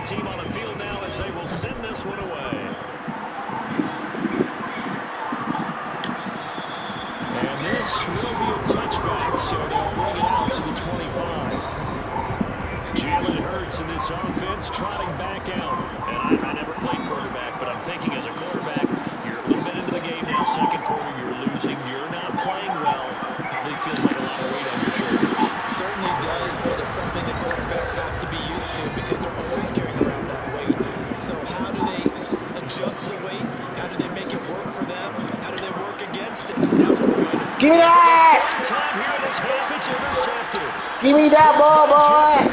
Team on the field now as they will send this one away. And this will be a touchback, so they'll bring it out to the 25. Jalen Hurts in this offense trotting back out. And I never played quarterback, but I'm thinking as a quarterback, you're a little bit into the game now. Second quarter, you're losing. You're not playing well. Probably feels like a lot of weight on your shoulders. It certainly does, but it's something that quarterbacks have to be used to because they're always carrying around that weight. So how do they adjust the weight? How do they make it work for them? How do they work against it? That's what we're going to Give me that! Time here in this half, it's intercepted. Give me that ball, boy!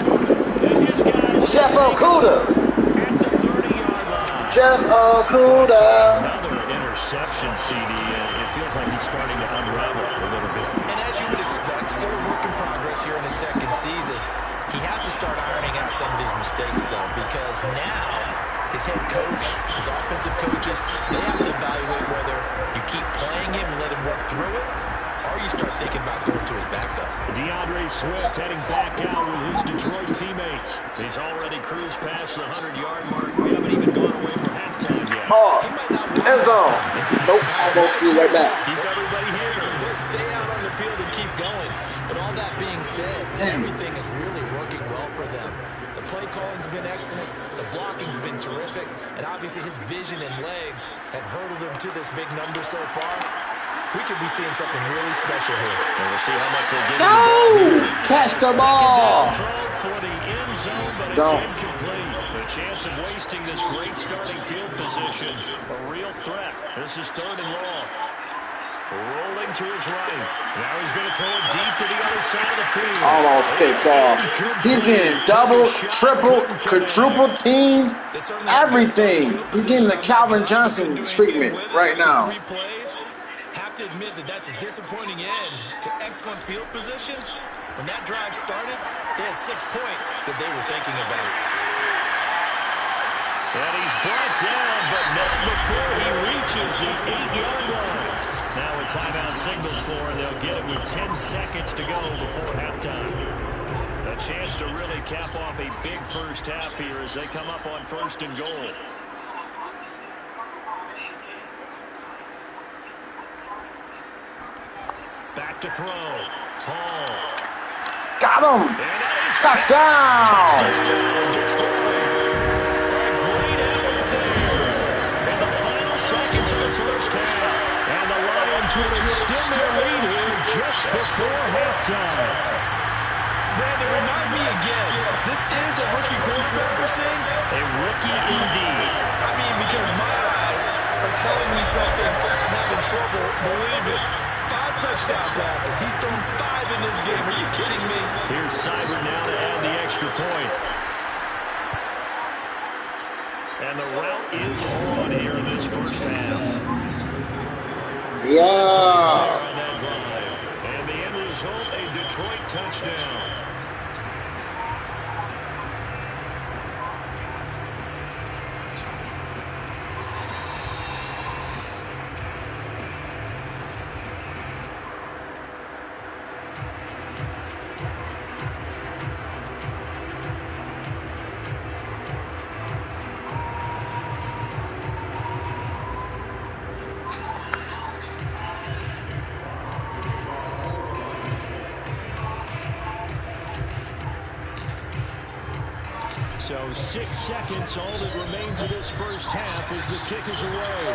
And his guys Jeff Okuda! at the 30-yard line. Jeff Okuda! Another interception, CD, and it feels like he's starting to unravel a little bit. And as you would expect, still a work in progress here in his second season. He has to start ironing out some of these mistakes, though, because now his head coach, his offensive coaches, they have to evaluate whether you keep playing him and let him work through it, or you start thinking about going to his backup. DeAndre Swift heading back out with his Detroit teammates. He's already cruised past the 100-yard mark. We haven't even gone away from halftime yet. Oh, He might not end zone. Nope, almost be right back. Keep everybody here. Let's stay out on the field and keep going. But all that being said, everything is really working well for them. The play calling's been excellent. The blocking's been terrific. And obviously his vision and legs have hurdled him to this big number so far. We could be seeing something really special here. And we'll see how much they give No! him the ball here. Catch the ball! Throw for the end zone, but it's Don't. incomplete. The chance of wasting this great starting field position. A real threat. This is third and long. Rolling to his right. Now he's going to throw it deep to the other side of the field. Almost picks off. He's getting double, triple, quadruple team, everything. He's getting the Calvin Johnson treatment right now. Have to admit that that's a disappointing end to excellent field position. When that drive started, they had 6 points that they were thinking about. And he's brought down, but not before he reaches the 8-yard line. Now a timeout signaled for, and they'll get it with 10 seconds to go before halftime. A chance to really cap off a big first half here as they come up on 1st and goal. Back to throw. Hall. Got him. Touchdown. Great effort there. In the final seconds of the first half. And the Lions will extend their lead here just before halftime. Brandon, remind me again, this is a rookie quarterback we're seeing? A rookie indeed. I mean, because my eyes are telling me something I'm having trouble believing. 5 touchdown passes. He's thrown 5 in this game. Are you kidding me? Here's Seibert now to add the extra point. And the route is on here in this first half. Yeah. On that drive. And the end result, a Detroit touchdown. So 6 seconds, all that remains of this first half as the kick is away.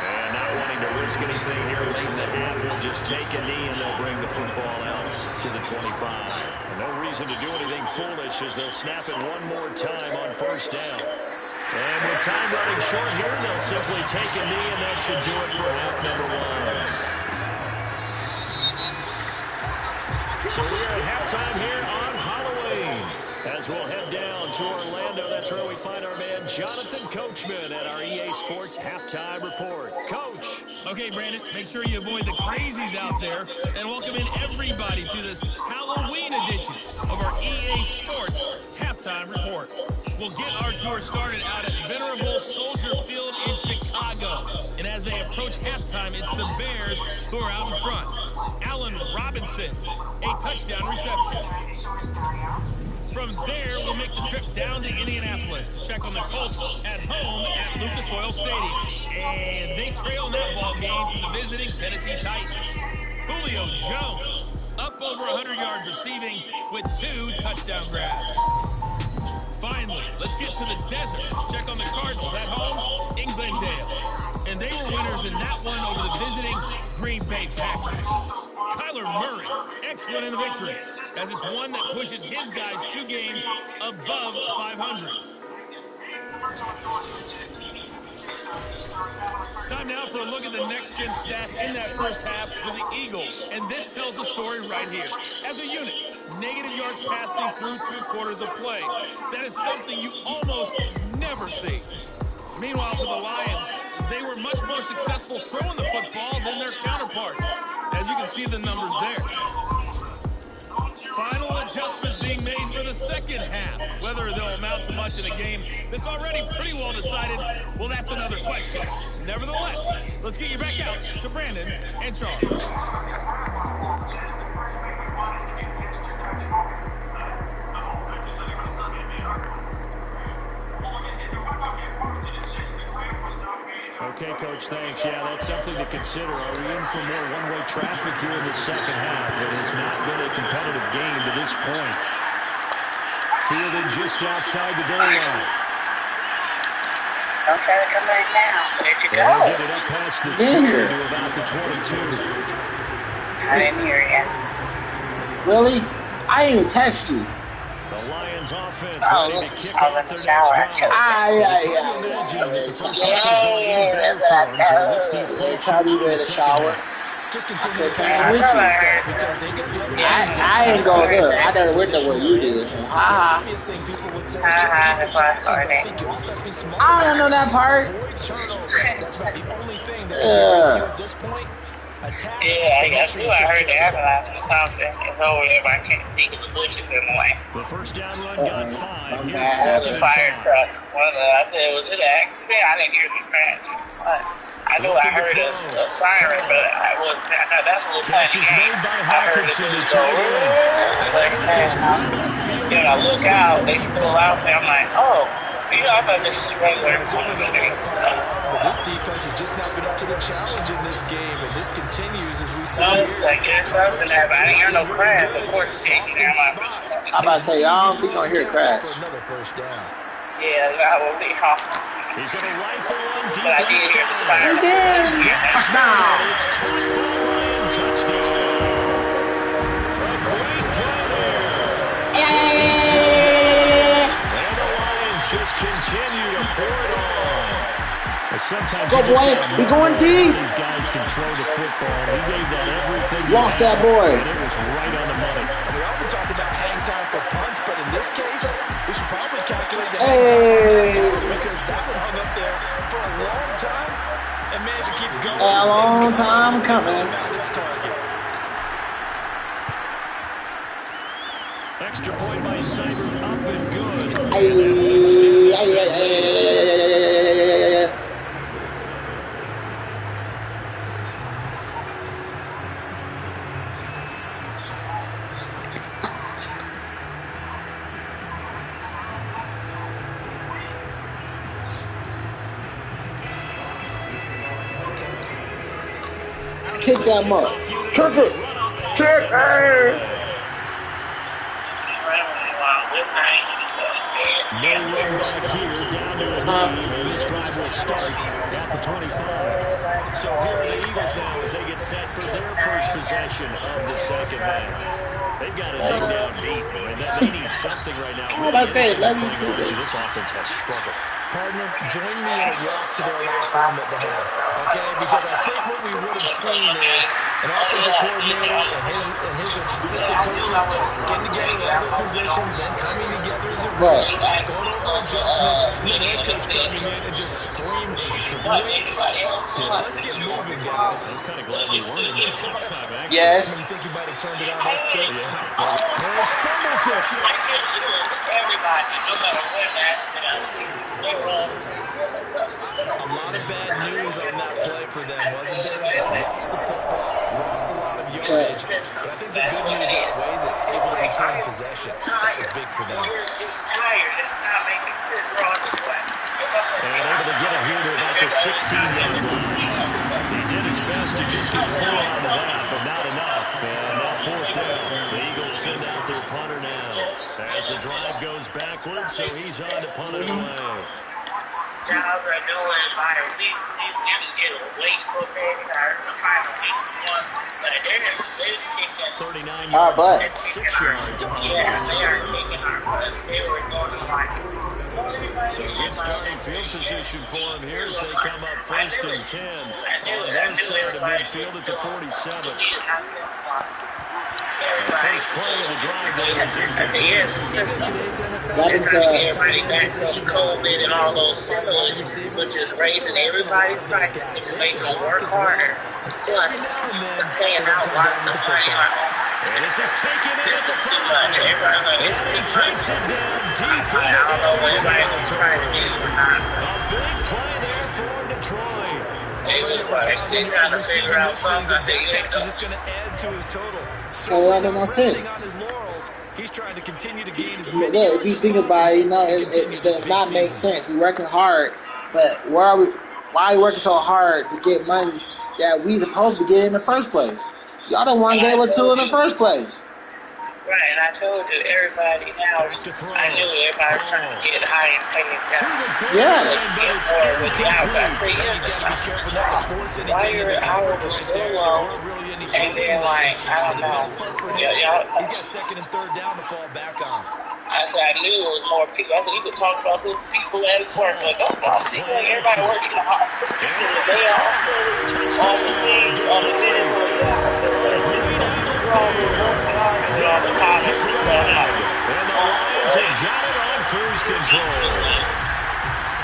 And not wanting to risk anything here late in the half, he'll just take a knee and they'll bring the football out to the 25. No reason to do anything foolish as they'll snap it one more time on 1st down. And with time running short here, they'll simply take a knee and that should do it for half number 1. So we are at halftime here on Halloween. As we'll head down to Orlando, that's where we find our man Jonathan Coachman at our EA Sports Halftime Report. Coach. Okay, Brandon, make sure you avoid the crazies out there and welcome in everybody to this Halloween edition of our EA Sports Halftime Report. We'll get our tour started out at Venerable Soldier Field in Chicago. And as they approach halftime, it's the Bears who are out in front. Allen Robinson, a touchdown reception. From there, we'll make the trip down to Indianapolis to check on the Colts at home at Lucas Oil Stadium. And they trail in that ball game to the visiting Tennessee Titans. Julio Jones, up over 100 yards receiving with 2 touchdown grabs. Finally, let's get to the desert to check on the Cardinals at home in Glendale. And they were winners in that one over the visiting Green Bay Packers. Kyler Murray, excellent in the victory, as it's one that pushes his guys 2 games above 500. Time now for a look at the next-gen stats in that first half for the Eagles. And this tells the story right here. As a unit, negative yards passing through 2 quarters of play. That is something you almost never see. Meanwhile, for the Lions, they were much more successful throwing the football than their counterparts. As you can see the numbers there. Final adjustments being made for the second half. Whether they'll amount to much in a game that's already pretty well decided, well, that's another question. Nevertheless, let's get you back out to Brandon and Charles. Okay, Coach, thanks. Yeah, that's something to consider. Are we in for more one-way traffic here in the second half? It has not been a competitive game to this point. Fielded just outside the goal line. Don't try to come back now. Where'd you go? Get it up past the 2 to about the 22. I didn't hear you. Really? I didn't even text you. The Lions offense ready to kick off their next shower. drive. Yeah. Tell me where the shower. Just continue to I ain't going there. I never went there where you did. So, ha That's what I started. I don't know that part. That's about the only thing that Yeah. at this point. I attack. Yeah, I knew I heard the avalanche or something. It's over there, but I can't see because the bushes in the way. The first down run got 5. Something Here's bad The 7 and fire 5. truck. I said, was it an accident? I didn't hear the crash. But I knew I heard a siren, but I know that's a little funny. Catch is made by I heard it Hawkinson to just go, tight end. like that. Then I look out, they still out there. I'm like, oh, I thought this was regular. But this defense has just not been up to the challenge in this game, and this continues as we see It's like there's something that I didn't hear no crash. Of course, I'm about to say, y'all don't think you're going to hear a crash. for another first down. yeah, that will be hard. He's going to rifle one deep But I did hear the inside. siren. Touchdown. It's caught for a Lion touchdown. A great play there. And the Lions just continue to pour it on. Sometimes Go, boy. We going deep. These guys can throw the football. He gave that everything. Lost that boy. And it was right on the money. We often talk about hang time for punts, but in this case, we should probably calculate the Hey. hang time because that one hung up there for a long time and managed to keep going. A long time coming. Found its target. Extra point by Cyber, up and good. Kick that mug. Kick it. Kick it. No run back here, down to a knee. This drive will start at the 25. So here are the Eagles now as they get set for their first possession of the second half. They've got to dig down deep. I mean, they need something right now. What I say? Love you too. This offense has struggled. Partner, join me in a walk to their locker room at the half, okay? Because I think what we would have seen is an offensive coordinator and his assistant coaches getting together in other positions, then coming together as a group, going over adjustments, and then head coach coming in and just screaming, wake up. Let's get moving, guys. I'm kind of glad we weren't in the halftime action. Yes. You think you might have turned it on us, too? Lawrence fumbles it. Everybody, no matter what that, they run. A lot of bad news on that play for them, wasn't there? Lost the football, lost a lot of yardage, but I think the good news outweighs it. Able to retain possession. That was big for them. You're just tired. It's not making sense. We're on this way. And able to get it here to about the 16-yard line. He did his best to just get 4 out of that, but not enough. And now 4th down. The Eagles send out their punter now. As the drive goes backwards, so he's on to punt it away. Jobs are doing by a week. These niggas get a wait for maybe the final week one. But they're taking 39 Our yards, butt. 6 yards. yeah, they are taking our butts. They were going to like So good starting field position for him here as they come up 1st and 10 on their side of midfield at the 47. The first play of the drive there is incomplete. That is everybody back from COVID and all those stimulus, which is raising everybody's prices, which is making them work harder. Plus, paying out lots of money. And this is taken in This at the is too much. Everybody like, it's too much. takes it down deep I don't know what everybody's trying to do or not. A big play there for Detroit. They was like, they trying to figure out something. That catch is just going to add to his total. So that makes no sense. On his laurels, he's trying to continue to gain his Look, if you think about it, it does not make sense. We're working hard, but why are we working so hard to get money that we supposed to get in the first place? Y'all don't want to get able to in the first place. Right, and I told you, everybody now, I knew everybody was trying to get high and pay guys. Yes. Get more with the out. I say, why your hours are so low, and then like, I don't know. Y'all, He's got 2nd and 3rd down to fall back on. I said, I knew it was more people. I said, you could talk about who people at work. Like, don't talk. See, like, everybody working hard. They all on the thing, on the thing. We're all working hard. We're all the college. And the Lions have got it on cruise control.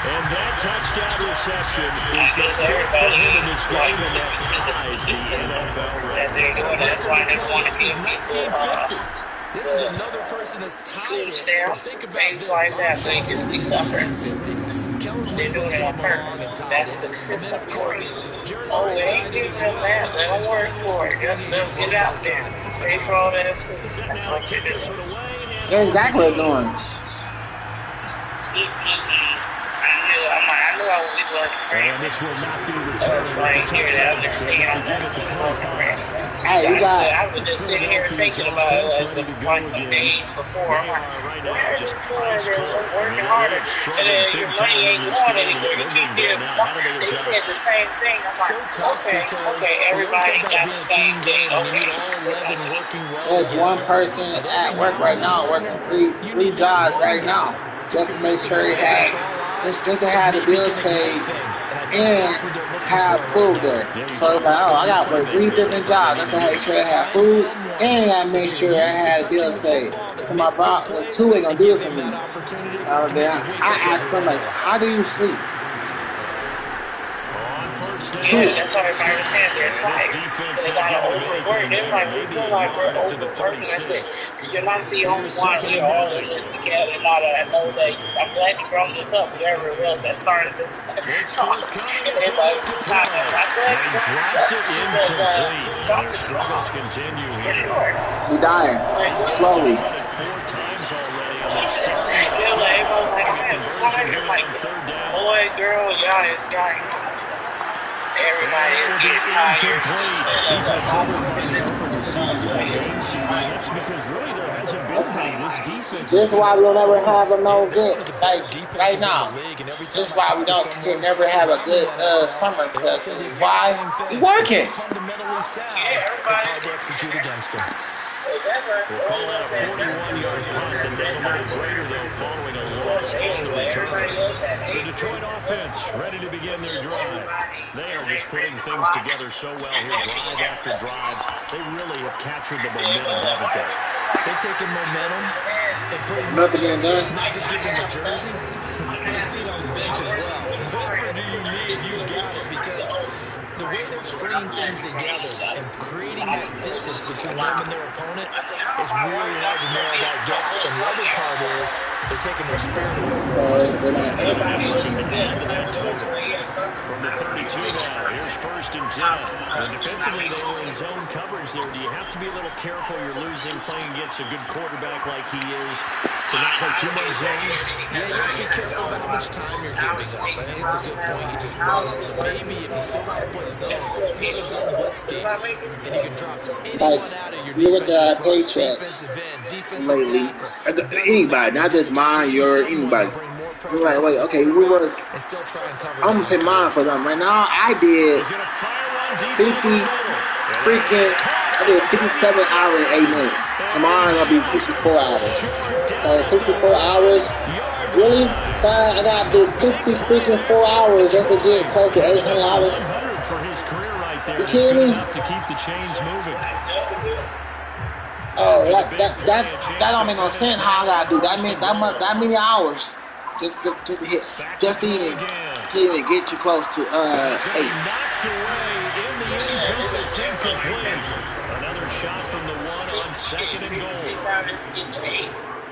And that touchdown reception is the fifth for him in this game, and that ties the NFL record. That's why they want to This is give people 1950. This is another person that's tied food it. stamps, Think about things this. like that, so you Last can be season, suffering. 1950. Kellen They're Winslow doing it on came purpose. along and tied That's it. the And then, system of for you. course, Jerry Oh, Rice it ain't tied it giving as them that. well. Let them And work finally, for we're it. seeing Just it let here them one get out more there. time. Pay for all that food. Set That's now what to they're kick this doing. one away. And That's exactly what they're doing. I knew I would be going to And this will not be returned. It's a touchdown. They'll begin at the 25. Hey, you got I was just sitting here thinking about it like some days before. I'm like, Right why now, are just they doing ice this? cold. I'm working harder. And then your money ain't going anywhere. You keep getting smart. They said the same thing. I'm So like, tough because okay, we always everybody talk got about the being a same team thing. game and you Okay. need all 11 working well there's one together. person But at every work now right and then, now partner, working you three need that jobs one right guy now who just can to make make the sure he go had against all odds, just to but have the maybe bills can ignite paid things. And I think and that's what they're looking have for right food now. there. So it's like, oh, I gotta work three different jobs just to make sure I have Find food someone and I gotta make that sure you're I used to have the touching bills the paid. football that So my makes big father, plays two ain't gonna and do give it for them that me. opportunity to Then maybe wake I up asked them everyone like, else. how do you sleep? On first down. Two. Yeah, that's why everybody was saying they're tired. Defense They not gotta giving them overwork. anything They're there. like, we Maybe feel a like we're yard up to the overworking. I said, 46. because you're not the only Here's one. second We and all 9. in this together. Now that I know that I'm glad you brought this up. Whoever it was that started this It's talk. forthcoming And as he'll everybody look to was throw. talking. I'm glad And you he brought this drops up it because incomplete. And their something's struggles wrong. continue For here. sure. He dying He's got slowly. it 4 times already, and they're still only at They're like, everybody's 35 like, on I the am conversion tired. here Like, on third down. boy, girl, y'all is everybody is getting tired. He's had trouble finding open receivers all game, CD. That's because really there hasn't been many. This defense has This is been why we don't ever have a no They're good one of the better like right defenses in the now. league, and every This time is I why we talk to can someone never have a around the good NFL, summer they all because say the exact why? same It's thing. They're so working. fundamentally sound, Yeah, it's everybody. hard to execute against them. We'll call that a 41-yard punt. The net a little greater, though, following a loss on the return. The Detroit offense ready to begin their drive. They are just putting things together so well here, drive after drive. They really have captured the momentum, haven't they? They've taken momentum and pretty Nothing much being done. not just giving them a jersey, but a seat on the bench as well. Whatever do you need, you've got it, because the way they're stringing things together and creating that distance between them and their opponent is really hard to narrow that gap. And the other part is they're taking their spirit away, too. That's looking to add to that total. From the 32 now, here's first and 10. And defensively, they were in zone coverage there. Do you have to be a little careful? You're losing playing against a good quarterback like he is to not play too much zone? Yeah, you have to be careful about how much time you're giving up. I think it's a good point you just brought up. So maybe if you still want to play zone, you go to zone blitz scheme, and you can drop Like anyone out of your you look at defensive our front, paycheck defensive end, defensive lately. tackle. Doesn't Anybody, matter. not just Just mine, choose your someone to anybody. bring more You're pressure like, to wait, his okay, we quarterback work. and still try and cover I'm gonna say mine downfield. for them. Right now, I did He's going to fire one deep 50 over the middle. freaking, I did 57 hours in 8 minutes. Tomorrow it's gonna be 64 hours. So 64 hours, really? So I gotta do 60 freaking 4 hours just to get close to $800. For his career right there. You kidding me? Enough to keep the chains moving. Oh, that don't make no sense. How I gotta do that many hours just to even get you close to 8. Knocked away in the end zone. It's incomplete. Another shot from the one on second and goal.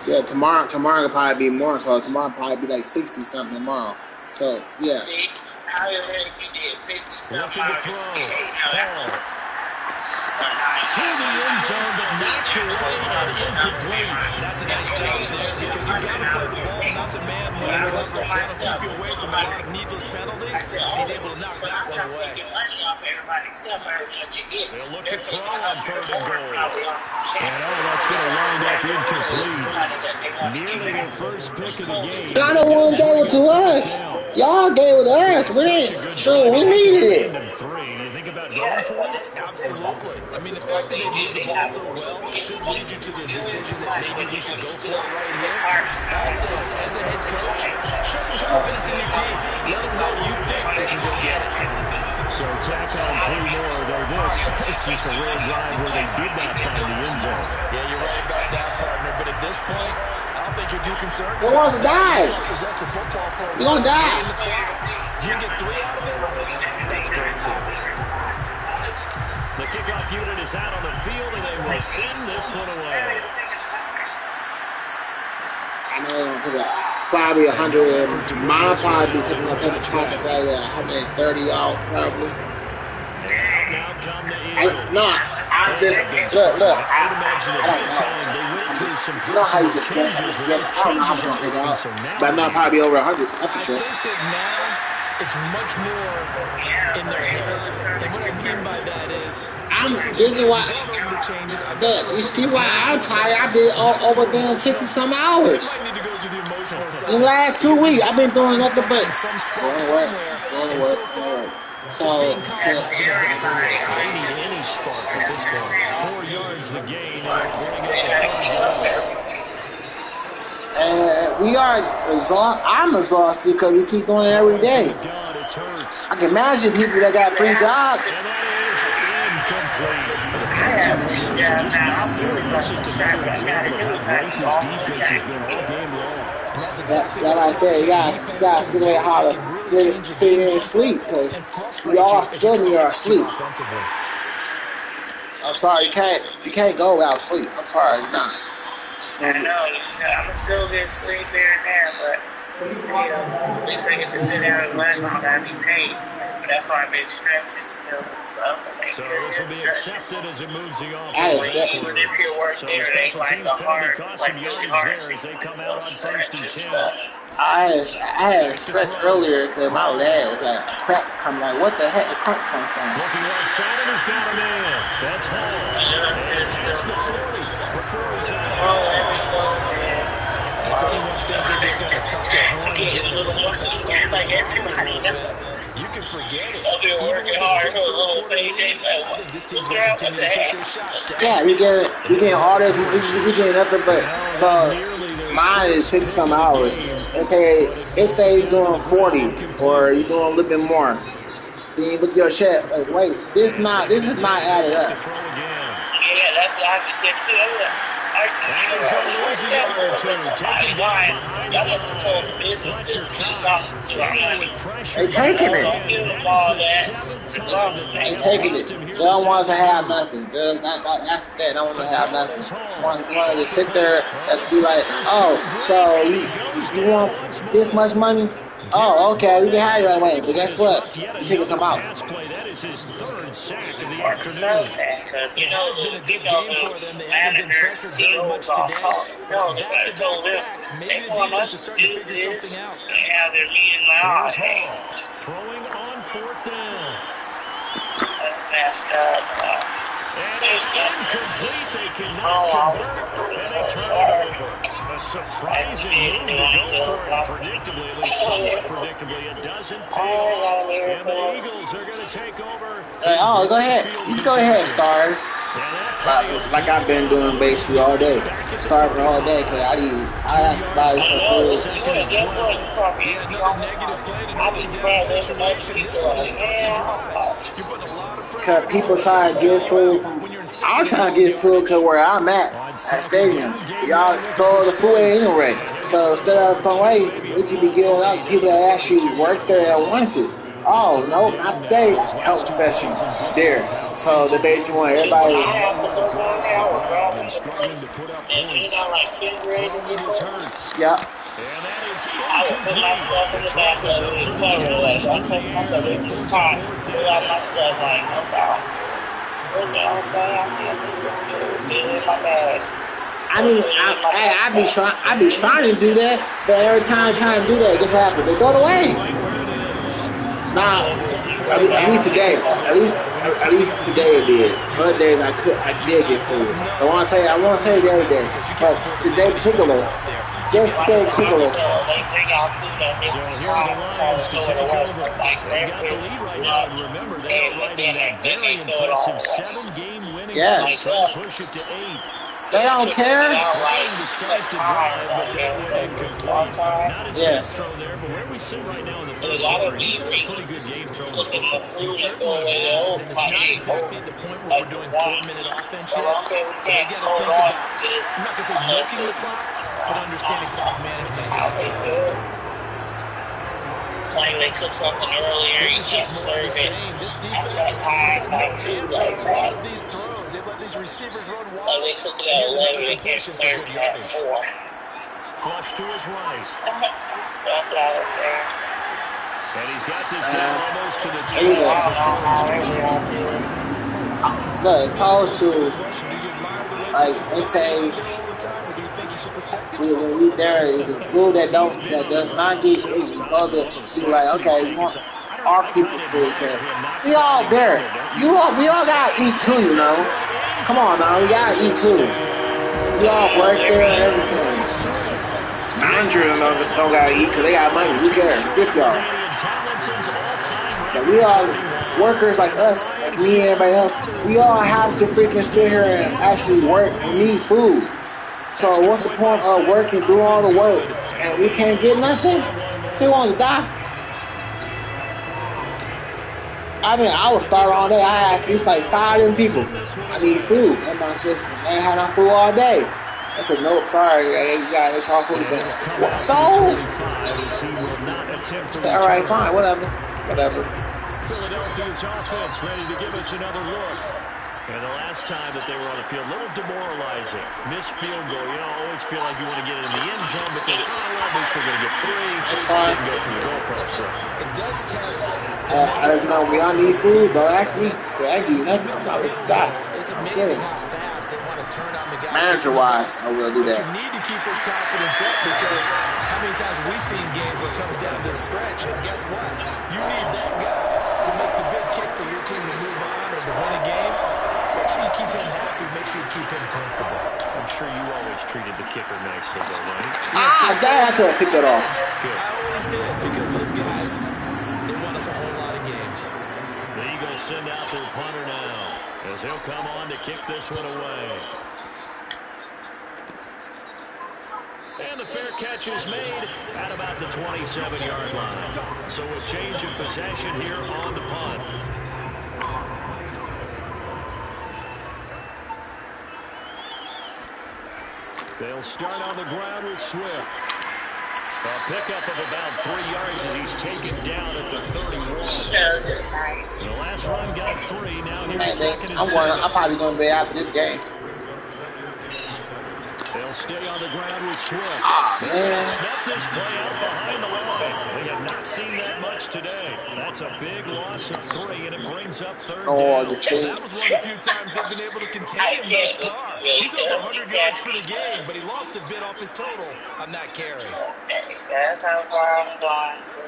Yeah, tomorrow will probably be more. So tomorrow will probably be like 60 something tomorrow. So yeah. See, how you did 50 Looking to throw. Hall. To the end zone, but knocked away and incomplete. That's a nice job there, because you got to play the ball, not the man when in coverage. That'll keep you away from a lot of needless penalties. He's able to knock that one away. They'll look to throw on third and goal. And that's going to wind up incomplete. Nearly their first pick of the game. Y'all the ones gave it to us. Y'all gave it to us. We didn't. Sure, we needed it. Do you think about going for it? Absolutely. I mean, the fact that they moved the ball so well should lead you to the decision that maybe we should go for it right here. Also, as a head coach, show some confidence in your team. Let them know you think they can go get it. So tack on 3 more, though this, it's just a rare drive where they did not find the end zone. Yeah, you're right about that, partner. But at this point, I don't think you're too concerned. He wants to die. He's gonna die. You get 3 out of it. That's great too. The kickoff unit is out on the field, and they will send this one away. I know, probably 100. Mine probably be taking up the top of that 130 out, probably. Now come the Eagles. I just look. I don't know. You know how you just guess? I don't know how much I'm gonna take out, but not probably over 100. That's for sure. I think that now it's much more in their head, and what I mean by that is, this is why. Look, you see why I'm tired? I did over damn 60-some hours. In the last 2 weeks, I've been doing nothing but going to work. So, any spark at this point. 4 yards the gain. And we are exhausted. I'm exhausted because we keep doing it every day. I can imagine people that got 3 jobs. That's what I said. You got to figure out how to fit in sleep because we all still need our sleep. I'm sorry, you can't go without sleep. I'm sorry, you're not. I know, I'm still get sleep here and there, but still, at least I get to sit down and learn all that be paid. But that's why I've been stretching still and stuff. So this will be accepted as it moves the I offense. Even if you work So there, the it ain't special like teams a penalty hard, cost like some really yardage hard. there as they come out on 1st and 10. I had stress earlier because my leg was like cracked coming. Like, what the heck did crack come from? Looking right side, and he's got a man. That's Hall. And past the 40 before he's out. Like everybody knows. You can forget it. I've been working hard for a little payday. Yeah, we getting all this. We getting nothing but. So mine is 60-some hours. It say you're doing 40 or you're doing a little bit more. Then you look at your check. Like, wait, this is not added up. Yeah, that's what I just said too. Y'all must have told the businesses to do something. They taking it. They taking it. They don't want us to have nothing. That's the thing. They don't want us to have nothing. They want us to sit there and be like, oh, so you want this much money? Oh, okay, we can have your way. But guess what? You're taking some out. That is his 3rd sack of the Or afternoon. you know, the manager, CEOs all call. No, they got to tell them. They want us to do this. They have their meeting now. Hey, Throwing on 4th down. that's messed up. And it's incomplete. They cannot convert. And they turn it over. A surprising move to go for it. Predictably, at least somewhat predictably, it doesn't pay off. And the Eagles are going to take over. Oh, go ahead. You can go ahead, Star. Like I've been doing basically all day. Starving all day because I asked somebody for food. Because people try to get food from. I'm trying to get food because where I'm at stadium. Y'all throw the food in anyway. So instead of throwing away, we could be giving out people that actually work there that wants it. Oh, no, not they. Help special there. So they basically want everybody. Yeah. And that is I would put my stuff in the back of it. I take my stuff in the car. Pull out my stuff like, no problem. Look at everything I feel. This is in my bag. I be trying to do that, but every time I try to do that, guess what happens? They throw it away. Nah, at least today. At least today it is. Other days I did get food. So I won't say the other day, but today in particular, just today in particular. They bring out food that they Lions to take over. They got the lead right now, and remember, they are riding that very impressive 7-game winning Yes. streak. Push it to 8. They don't care. Trying to start the drive, but that one incomplete. Not his best throw there, but where we sit right now in the 3rd quarter, he's had a pretty good game throwing the football. He certainly has, and it's not exactly at the point where we're doing 4-minute offense yet. But you got to think about, I'm not going to say milking the clock, but understanding clock management. How they good. Like they cook something earlier, This you is can't just more of the serve it same. This at defense that has time had type no food answer like for a lot that. of these throws. They've let these receivers run Like wild, they cook it and at here's 11, another they can't completion for serve good it at yardage. 4. Flush to his right. That's what I was saying. And he's got this down almost to the There you 20 go. before he's dropped. Look, opposed to, Do you admire the way like, that this they guy say, out there all the time, or do you think he should protect when himself a we little there, bit? the food that does not get eaten, you're supposed to be like, okay, we want our people's food, cause we all there. We all gotta eat too, you know. Come on now, we gotta eat too. We all work there and everything. Managers don't gotta eat because they got money. Who cares? Skip y'all. But we all workers like us, like me and everybody else. We all have to freaking sit here and actually work and need food. So what's the point of working, doing all the work, and we can't get nothing? Still want to die? I mean, I was starving all day. I had at least like 5 different people. I need food in my system. I ain't had no food all day. I said, no, sorry, you got this all food. What? So? I said, all right, fine, whatever. Philadelphia's offense ready to give us another look. And the last time that they were on the field, a little demoralizing. Missed field goal. You know, always feel like you want to get it in the end zone, but then, at least we're going to get 3. That's fine. Didn't go through the goalpost. So. It does test. I don't know. When y'all need food, don't ask me. I ain't give you nothing. I'm not with that. It's I'm amazing kidding. how fast they want to turn on the guy. Manager-wise, I will do But that. you need to keep this confidence up because how many times have we seen games where it comes down to the stretch, and guess what? You need that guy to make the big kick for your team to move on or to win a game. Make sure you keep him happy. Make sure you keep him comfortable. I'm sure you always treated the kicker nicely, though, right? Dang, I could have picked that off. Good. I always did because those guys, they won us a whole lot of games. The Eagles send out their punter now as he'll come on to kick this one away. And the fair catch is made at about the 27-yard line. So a change of possession here on the punt. They'll start on the ground with Swift. A pickup of about 3 yards as he's taken down at the 31. The last run got 3. Now here's second and 7. I'm probably going to be after this game. They'll stay on the ground with Swift. Man. Snap this play out behind the line. We have not seen that much today. That's a big loss of 3, and it brings up 3rd down. The change. That was one of the few times they've been able to contain him thus far. He's over 100 yards for the game, but he lost a bit off his total on that carry. That's how far I'm going to.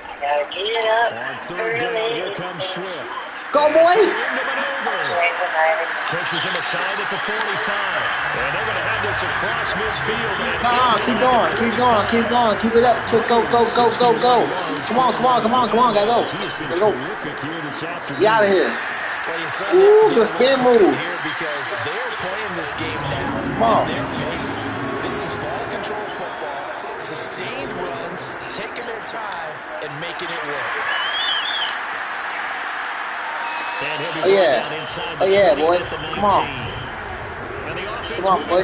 I gotta get it up. On 3rd down, here comes Swift. Go, boy! Pushes him aside at the 45. And they're going to have this across midfield. Keep going. Keep it up. Go. Come on. Gotta go. Get out of here. Ooh, good spin move. Because they're playing this game now. Come on. Their pace. This is ball control football. Sustained runs, taking their time, and making it work. Oh yeah, boy. Come on, boy.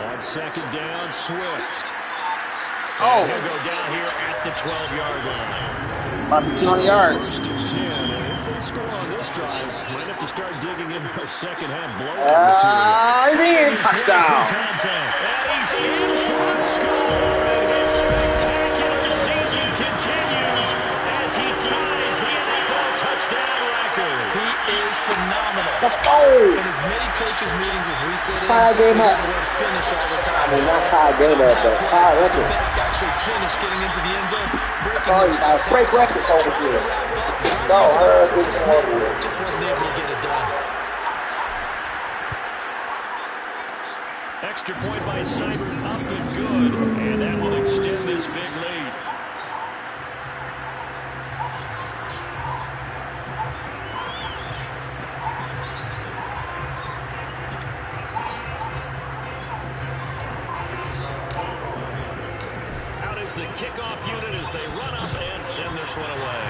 On 2nd down, Swift. Oh. He'll go down here at the 12-yard line. Might be 200 yards. If they score on this drive, might have to start digging in for second-half blowout material. He's in. Touchdown. And he's in for a score. And his spectacular season continues as he ties the NFL touchdown record. He is phenomenal. Let's go. In as many coaches' meetings as we sit in, Tie game up. finish all the time. I mean, not tie game up, but tie record. Back actually finish getting into the end zone. Oh, you gotta break records over here. Go, this is over with. Just wasn't able to get it done. Extra point by Seibert, up and good. And that will extend this big lead. The kickoff unit as they run up and send this one away.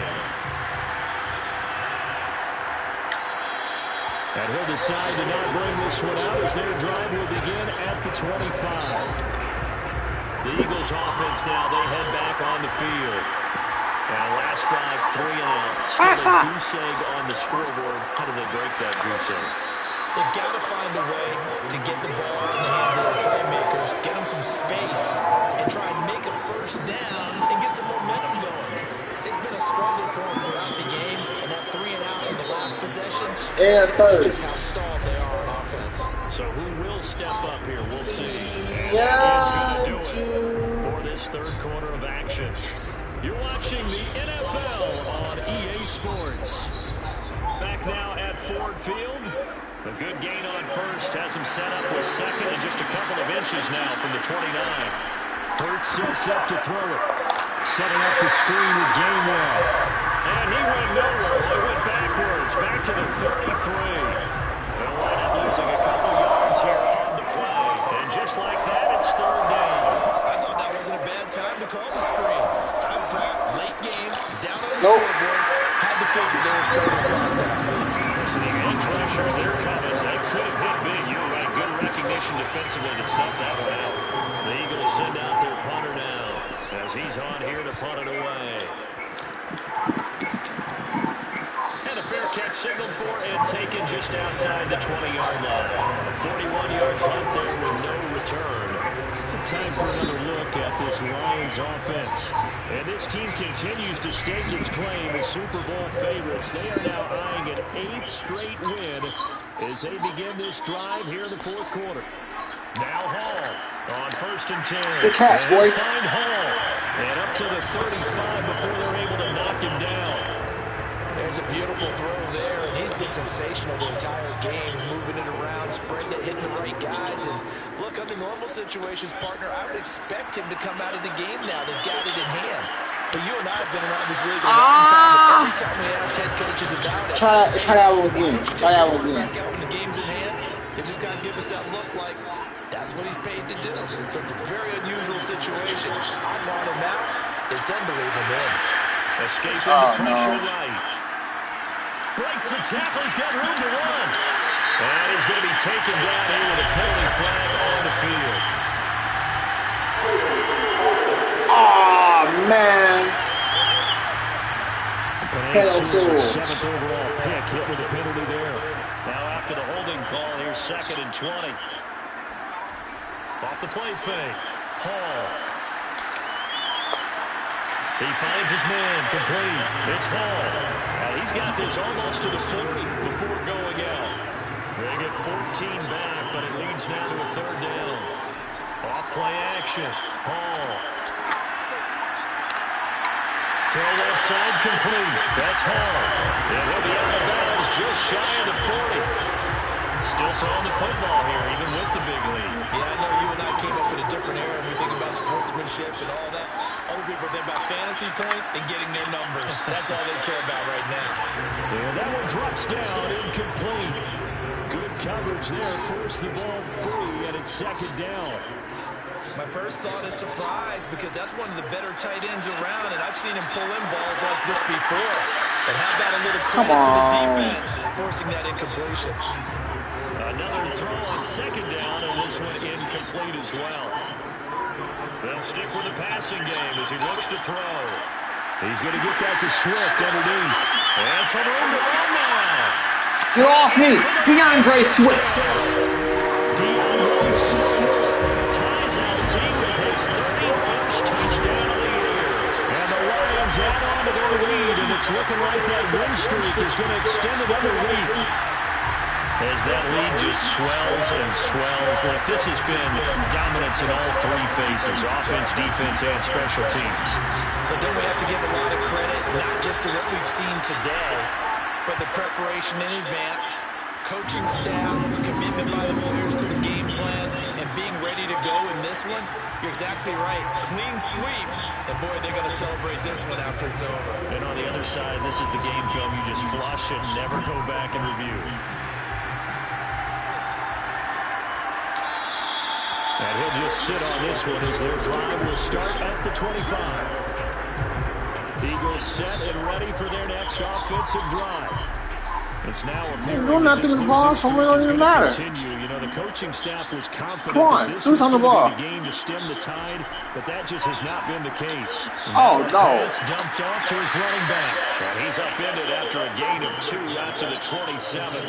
And he'll decide to not bring this one out as their drive will begin at the 25. The Eagles offense now, they head back on the field. And last drive, 3 and out. Still a goose egg on the scoreboard. How do they break that goose egg? They've got to find a way to get the ball in the hands of their playmakers, get them some space, and try and make a first down and get some momentum going. It's been a struggle for them throughout the game, and that 3 and out on the last possession is just how stalled they are on offense. So who will step up here? We'll see. Who's going to do it for this third quarter of action? You're watching the NFL on EA Sports. Back now at Ford Field. A good gain on first. Has him set up with second and just a couple of inches now from the 29. Hurts sets up to throw it. Setting up the screen with Gainwell. And he went nowhere. He went backwards. Back to the 33. They'll wind up losing a couple yards here on the play. And just like that, it's third down. I thought that wasn't a bad time to call the screen. I thought late game, down on the scoreboard, had to figure they were expecting a loss downfield. So the edge rushers, they're coming. That could have hit big. You're right. Good recognition defensively to snuff that one out. The Eagles send out their punter now as he's on here to punt it away. And a fair catch signaled for and taken just outside the 20-yard line. A 41-yard punt there with no return. Time for another look at this Lions offense. And this team continues to stake its claim as Super Bowl favorites. They are now eyeing an 8th straight win as they begin this drive here in the fourth quarter. Now Hall on 1st and 10. Good catch, boy. Find Hall. And up to the 35 before they're able to knock him down. There's a beautiful throw there, and he's been sensational the entire game, moving it around, spreading it, hitting the right guys. And look, under normal situations, partner, I would expect him to come out of the game now. They've got it in hand. But you and I have been around this league a long time, and every time we ask head coaches about it, try that one again. Try that one again. Back out when the game's in hand, they just got to give us that look like that's what he's paid to do. So it's a very unusual situation. I want him out. They tend to leave him in. Escaping the pressure right. Breaks the tackle. He's got room to run. And he's going to be taken down here with a penalty flag on the field. Oh, man. Penalty. 7th overall pick. Hit with a penalty there. Now after the holding call, here's 2nd and 20. Off the play fake. Hall. He finds his man, complete. It's Hall. Now he's got this almost to the 40 before going out. They get 14 back, but it leads now to a 3rd down. Off play action. Hall. Throw left side, complete. That's Hall. And he'll be out of bounds just shy of the 40. Still throwing the football here, even with the big lead. Yeah, I know you and I came up in a different era and we think about sportsmanship and all that. Other people think about fantasy points and getting their numbers. That's all they care about right now. And that one drops down, incomplete. Good coverage there. Force the ball free, and it's 2nd down. My first thought is surprise because that's one of the better tight ends around, and I've seen him pull in balls like this before. But how about a little credit to the defense forcing that incompletion? Another throw on 2nd down, and this one incomplete as well. They'll stick with the passing game as he looks to throw. He's going to get that to Swift underneath. And some room to run now. Get off me, DeAndre Swift. DeAndre Swift ties LT with his 31st touchdown of the year. And the Lions add on to their lead, and it's looking like that win streak is going to extend another week. As that lead just swells and swells. Look, this has been dominance in all 3 phases, offense, defense, and special teams. So don't we have to give a lot of credit, not just to what we've seen today, but the preparation in advance, coaching staff, the commitment by the players to the game plan, and being ready to go in this one? You're exactly right. Clean sweep. And boy, they're going to celebrate this one after it's over. And on the other side, this is the game film you just flush and never go back and review. And he'll just sit on this one as their drive will start at the 25. Eagles set and ready for their next offensive drive. It's now He's doing nothing with the ball, so it don't even matter. You know, the coaching staff was confident Come on, that this do was something going on to the be the game to stem the tide, but that just has not been the case. Oh, no. Pass dumped off to his running back. And he's upended after a gain of 2 out to the 27.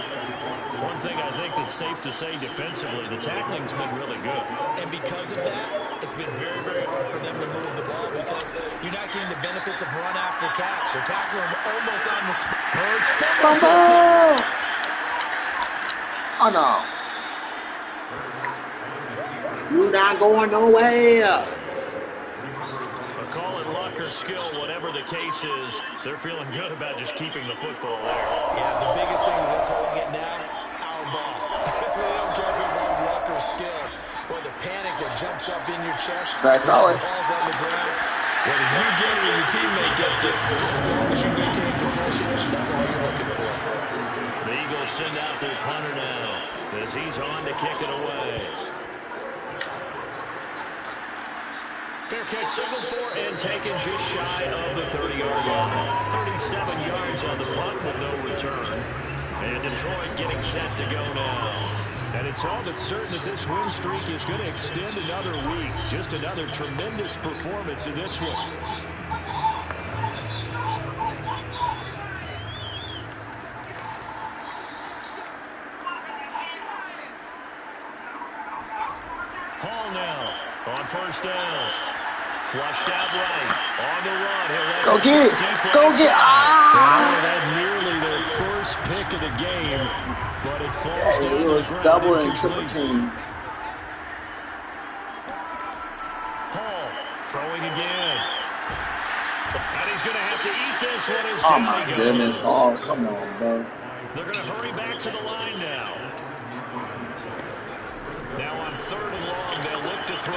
One thing I think that's safe to say defensively, the tackling's been really good. And because of that, it's been very, very hard for them to move the ball because you're not getting the benefits of run after catch. They're tackling them almost on the spot. Fumble! Oh, no. You're not going nowhere. Call it luck or skill, whatever the case is, they're feeling good about just keeping the football there. Yeah, the biggest thing they're calling it now, our ball. They don't care if it was luck or skill or the panic that jumps up in your chest. That's all it. Ball's on the ground. Whether you get it or your teammate gets it, just as long as you maintain possession, that's all you're looking for. The Eagles send out their punter now as he's on to kick it away. Fair catch signaled for and taken just shy of the 30-yard line. 37 yards on the punt with no return. And Detroit getting set to go now. And it's all but certain that this win streak is going to extend another week. Just another tremendous performance in this one. Hall now on first down. Flushed out right. On the run. Go get it. Go get it. Ah! That nearly their first pick of the game, but it falls down. It was double and triple team. Hall throwing again. And he's going to have to eat this one. Oh, my goodness. Oh, come on, bro. They're going to hurry back to the line now. Now on 3rd and long, they'll look to throw.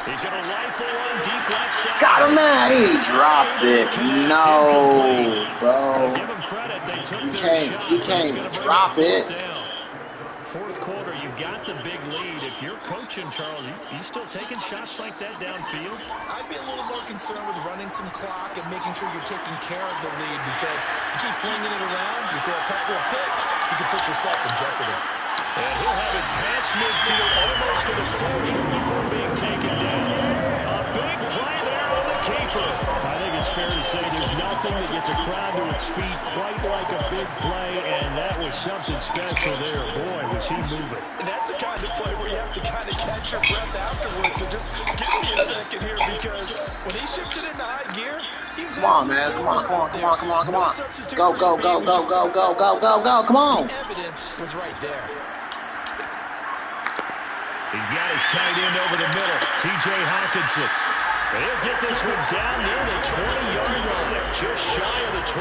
He's going to rifle one deep left side. Got him, man. He dropped it. No, bro. Give him credit. They took their shot. You can't drop it. 4th quarter, you've got the big lead. If you're coaching, Charles, you still taking shots like that downfield? I'd be a little more concerned with running some clock and making sure you're taking care of the lead because you keep flinging it around, you throw a couple of picks, you can put yourself in jeopardy. And he'll have it past midfield almost to the 40 before being taken down. A big play there on the keeper. I think it's fair to say there's nothing that gets a crowd to its feet quite like a big play, and that was something special there. Boy, was he moving. And that's the kind of play where you have to kind of catch your breath afterwards. So just give me a second here because when he shifted into high gear, he was Come on, man. Come on. Go. Come on. The evidence was right there. He's got his tight end over the middle, T.J. Hawkinson. And he'll get this one down near the 20-yard line, just shy of the 20.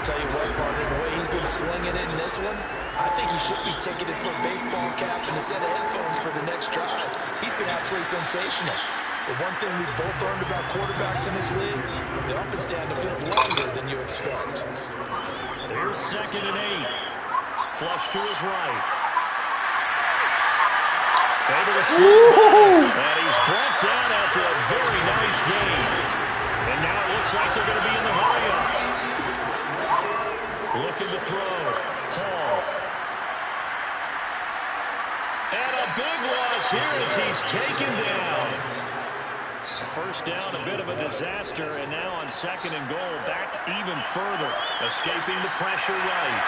Tell you what, partner, the way he's been slinging it in this one, I think he should be ticketed for a baseball cap and a set of headphones for the next drive. He's been absolutely sensational. The one thing we've both learned about quarterbacks in this league, they often stay on the field longer than you expect. There's 2nd and 8. Flush to his right. Able to slide, and he's brought down after a very nice game. And now it looks like they're going to be in the hurry-up. Looking to throw. Hall. And a big loss here as he's taken down. A first down, a bit of a disaster, and now on 2nd and goal, back even further, escaping the pressure right.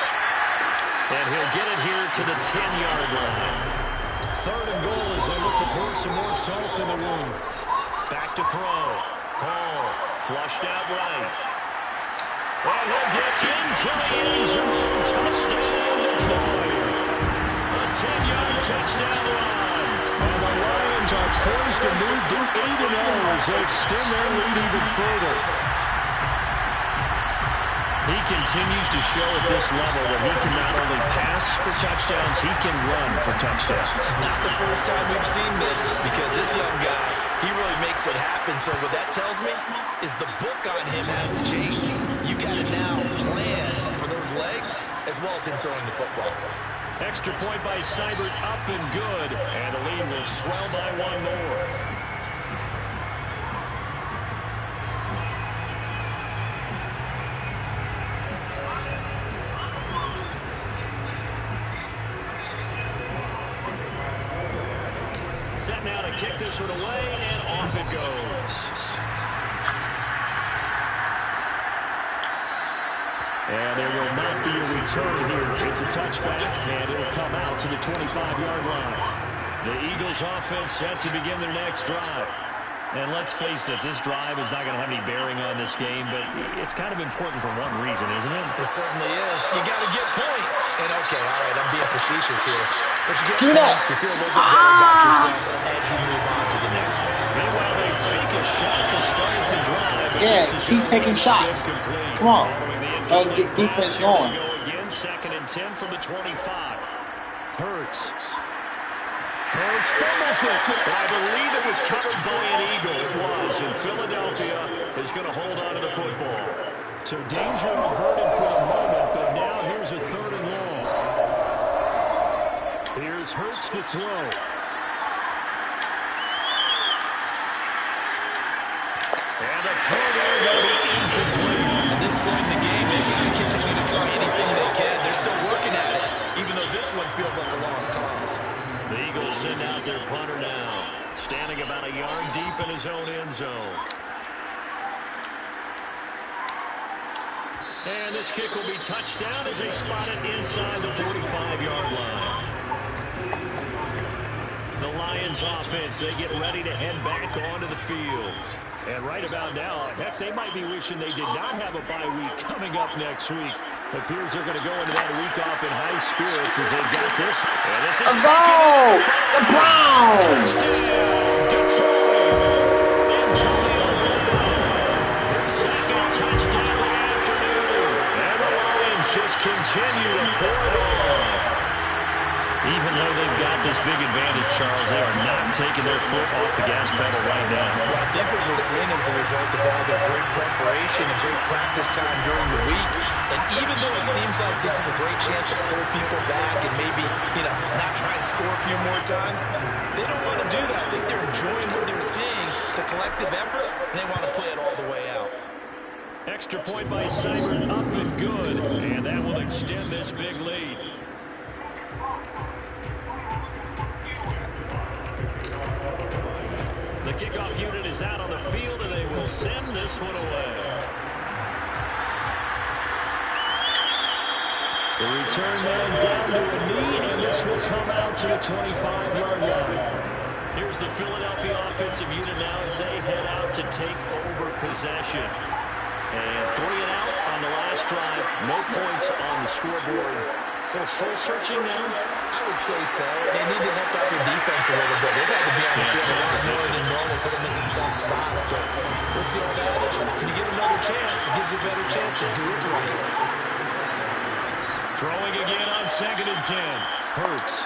And he'll get it here to the 10-yard line. 3rd and goal as they look to pour some more salt in the wound. Back to throw. Hall flushed out right. And he'll get into the end zone. Touchdown, Detroit. A 10-yard touchdown run. And the Lions are poised to move to 8-0 as they extend their lead even further. He continues to show at this level that he can not only pass for touchdowns, he can run for touchdowns. Not the first time we've seen this because this young guy, he really makes it happen. So what that tells me is the book on him has to change. You got to now plan for those legs as well as him throwing the football. Extra point by Seibert, up and good. And the lead will swell by one more. this one away, and off it goes. And there will not be a return here. It's a touchback, and it'll come out to the 25-yard line. The Eagles offense set to begin their next drive. And let's face it, this drive is not going to have any bearing on this game, but it's kind of important for one reason, isn't it? It certainly is. You got to get points. And okay, all right, I'm being facetious here. But you get points, you feel a little bit better about yourself as you move on to the next one. Meanwhile, they take a shot to start the drive. Yeah, keep taking shots. Come on. Let's get defense going. Again, 2nd and 10 from the 25. Hurts fumbles it. I believe it was covered by an Eagle. It was. And Philadelphia is going to hold on to the football. So danger averted for the moment, but now here's a 3rd and long. Here's Hurts to throw. And the throw there going to be incomplete. At this point in the game, they've got to continue to try anything they can. They're still working at it, even though this one feels like a lost cause. The Eagles send out their punter now, standing about a yard deep in his own end zone. And this kick will be touchdown as they spot it inside the 45-yard line. The Lions offense, they get ready to head back onto the field. And right about now, heck, they might be wishing they did not have a bye week coming up next week. It appears they're going to go into that week off in high spirits as they got this. And this is Let's go! The Browns! His 2nd touchdown of the afternoon. And the Lions just continue to pour it on. Even though they've got this big advantage, Charles, they are not taking their foot off the gas pedal right now. Well, I think what we're seeing is the result of all their great preparation and great practice time during the week. And even though it seems like this is a great chance to pull people back and maybe, not try and score a few more times, they don't want to do that. I think they're enjoying what they're seeing, the collective effort, and they want to play it all the way out. Extra point by Seibert, up and good. And that will extend this big lead. The kickoff unit is out on the field, and they will send this one away. The return man down to a knee, and this will come out to the 25-yard line. Here's the Philadelphia offensive unit now as they head out to take over possession. And 3 and out on the last drive. No points on the scoreboard. A little soul-searching now. I would say so. They need to help out their defense a little bit. They've had to be on the field a lot more than normal, put them in some tough spots. But we'll see all that. When you get another chance, it gives you a better chance to do it right. Throwing again on 2nd and 10. Hurts.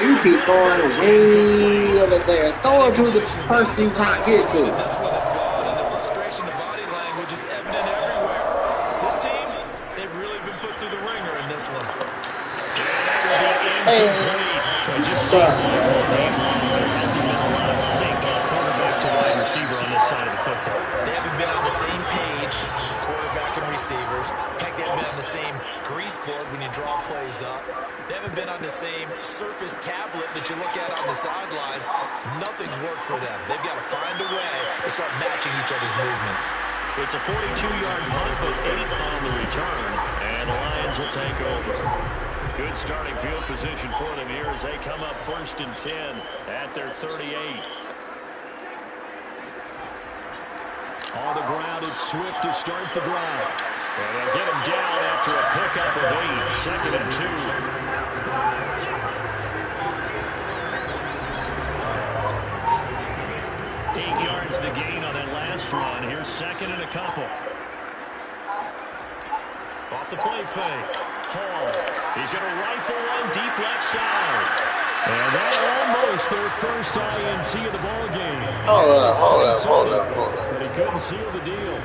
You keep throwing it way over there. Throw it to the person you can't get to. This one is gone, and the frustration, the body language is evident everywhere. This team, they've really been put through the ringer in this one. Hey, sir. There hasn't been a lot of sync quarterback to wide receiver on this side of the football. They haven't been on the same page, quarterback and receivers. Heck, they haven't been on the same grease board when you draw plays up. They haven't been on the same surface tablet that you look at on the sidelines. Nothing's worked for them. They've got to find a way to start matching each other's movements. It's a 42-yard punt, but 8 on the return, and the Lions will take over. Good starting field position for them here as they come up 1st and 10 at their 38. On the ground, it's Swift to start the drive. And they'll get him down after a pickup of 8, 2nd and 2. 8 yards the gain on that last run. Here's 2nd and a couple. Off the play fake. Hall. He's going to rifle one deep left side. And that almost their first INT of the ball game. Hold up. But he couldn't seal the deal.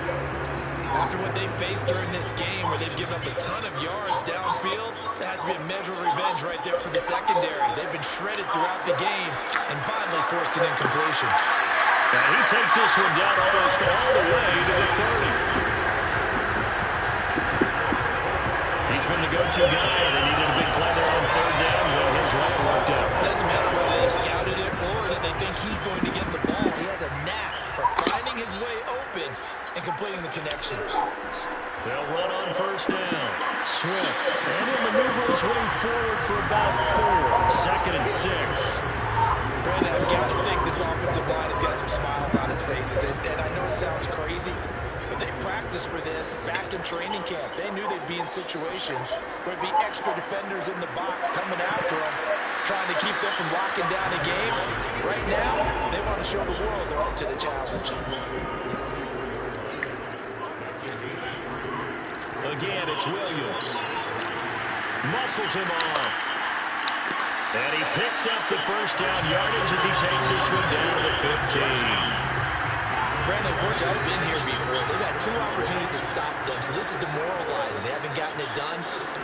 After what they faced during this game where they've given up a ton of yards downfield, that has to be a measure of revenge right there for the secondary. They've been shredded throughout the game and finally forced an incompletion. And he takes this one down almost all the way to the 30. He's been the go-to guy, and they needed a big play there on 3rd down when his run worked out. Doesn't matter whether they scouted it or that they think he getting the ball, he has a knack for finding his way open and completing the connection. They'll run on first down. Swift. And he'll maneuver his way forward for about 4. 2nd and 6. Brandon, I've got to think this offensive line has got some smiles on its faces. And I know it sounds crazy, but they practiced for this back in training camp. They knew they'd be in situations where there'd be extra defenders in the box coming after them, trying to keep them from locking down a game. Right now, they want to show the world they're up to the challenge. Again, it's Williams. Muscles him off. And he picks up the first down yardage as he takes this one down to the 15. Brandon, unfortunately, I've been here before. They've had 2 opportunities to stop them, so this is demoralizing. They haven't gotten it done.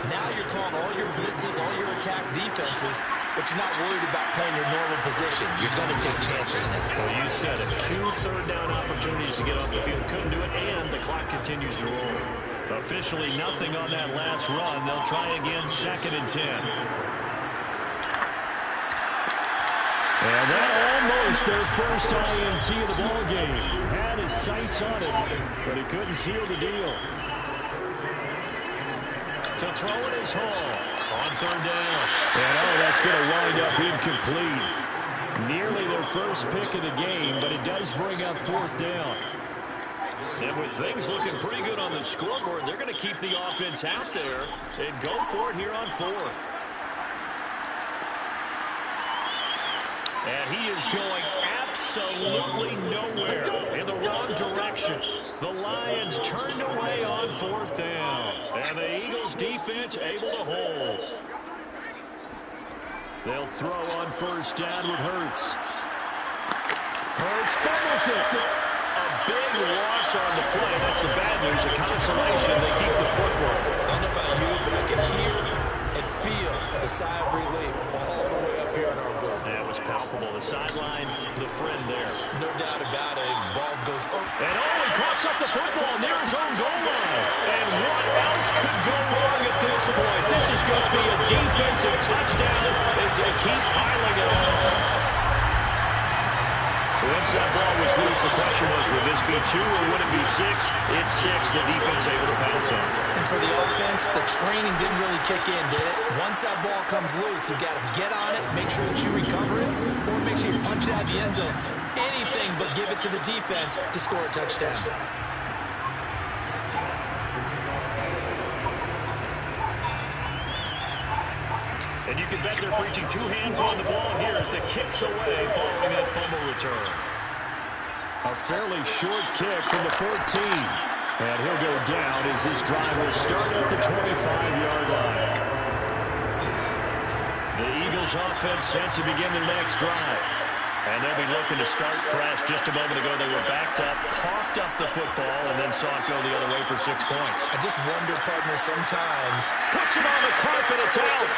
Now you're calling all your blitzes, all your attack defenses, but you're not worried about playing your normal position. You're going to take chances now. Well, you said it. 2 third-down opportunities to get off the field. Couldn't do it, and the clock continues to roll. Officially nothing on that last run. They'll try again, 2nd and 10. And that almost their first INT of the ball game. Had his sights on it, but he couldn't seal the deal. To throw it is Hall on 3rd down. And that's going to wind up incomplete. Nearly their first pick of the game, but it does bring up 4th down. And with things looking pretty good on the scoreboard, they're going to keep the offense out there and go for it here on 4th. And he is going absolutely nowhere in the wrong direction. The Lions turned away on 4th down. And the Eagles defense able to hold. They'll throw on first down with Hurts. Hurts fumbles it. A big loss on the play. That's the bad news. A consolation. They keep the football. I don't know about you, but I can hear and feel the sigh of relief all the way up here in our booth. That was palpable. The sideline, the friend there. No doubt about it. The ball goes up. And he coughs up the football near his own goal line. And what else could go wrong at this point? This is going to be a defensive touchdown as they keep piling it on. Once that ball was loose, the question was, would this be 2 or would it be 6? It's 6. The defense able to pounce on. And for the offense, the training didn't really kick in, did it? Once that ball comes loose, you got to get on it, make sure that you recover it, or make sure you punch it out the end zone. Anything but give it to the defense to score a touchdown. And you can bet they're preaching 2 hands on the ball here as the kick's away following that fumble return. A fairly short kick from the 14. And he'll go down as this drive will start at the 25-yard line. The Eagles offense set to begin their next drive. And they'll be looking to start fresh. Just a moment ago, they were backed up, coughed up the football, and then saw it go the other way for 6 points. I just wonder, partner, sometimes. Puts him on the carpet, it's out.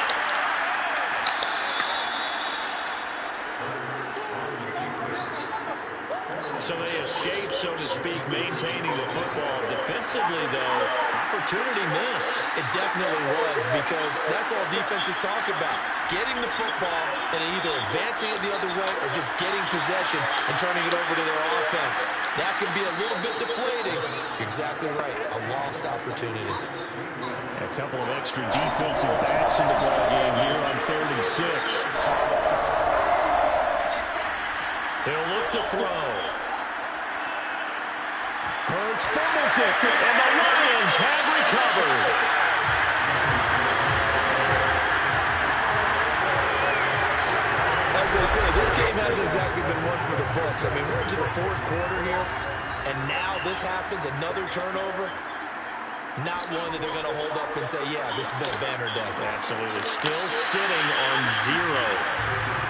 So they escape, so to speak, maintaining the football. Defensively, though, opportunity miss. It definitely was, because that's all defenses talk about. Getting the football and either advancing it the other way or just getting possession and turning it over to their offense. That can be a little bit deflating. You're exactly right. A lost opportunity. A couple of extra defensive backs in the ball game here on 3rd and 6. They'll look to throw. Hurts fumbles it, and the Lions have recovered. As I say, this game hasn't exactly been one for the books. I mean, we're into the 4th quarter here, and now this happens, another turnover. Not one that they're going to hold up and say, yeah, this has been a banner day. Absolutely. Still sitting on 0.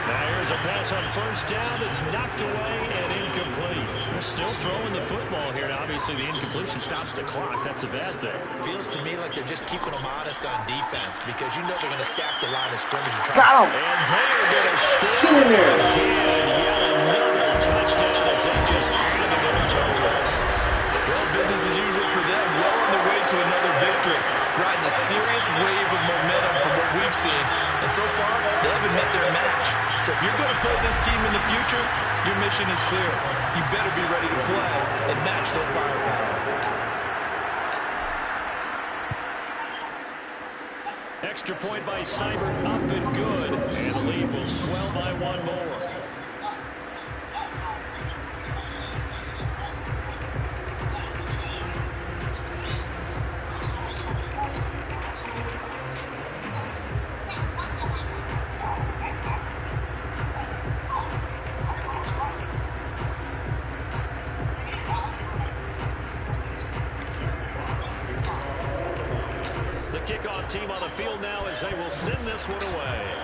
Now here's a pass on first down that's knocked away and incomplete. They're still throwing the football here. Now, obviously, the incompletion stops the clock. That's a bad thing. Feels to me like they're just keeping them honest on defense, because you know they're going to stack the line of scrimmage. And try Got him. And they're going to score Get in there. again. Yet another touchdown as they just added their totals. Well, business as usual for them. Well on their way to another victory. Riding a serious wave of momentum from what we've seen. And so far, they haven't met their match. So if you're going to play this team in the future, your mission mission is clear. You better be ready to play and match their firepower. Extra point by Seibert, up and good. And the lead will swell by one more. Kickoff team on the field now as they will send this one away.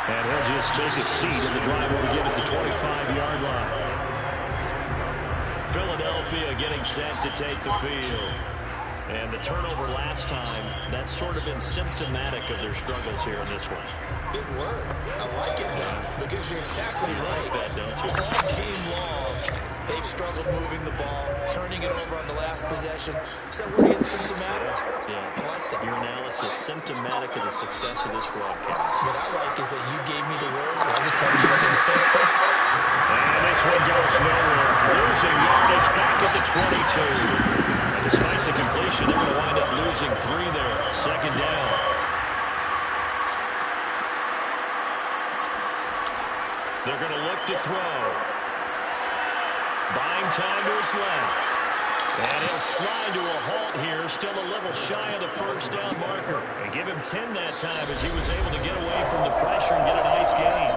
And he'll just take a seat, and the drive will begin at the 25-yard line. Philadelphia getting set to take the field. And the turnover last time, that's sort of been symptomatic of their struggles here in this one. Big word. I like it, though, because you're exactly right. Like that, don't you? All game long, they've struggled moving the ball, turning it over on the last possession. So we're getting symptomatic. Yeah. I like that. Your analysis, symptomatic of the success of this broadcast. What I like is that you gave me the word, and I just kept using it. And this one goes nowhere. Losing yardage back at the 22. And despite the completion, they're going to wind up losing 3 there. Second down. They're going to look to throw. Buying time to his left. And he'll slide to a halt here. Still a little shy of the first down marker. And give him 10 that time as he was able to get away from the pressure and get a nice gain.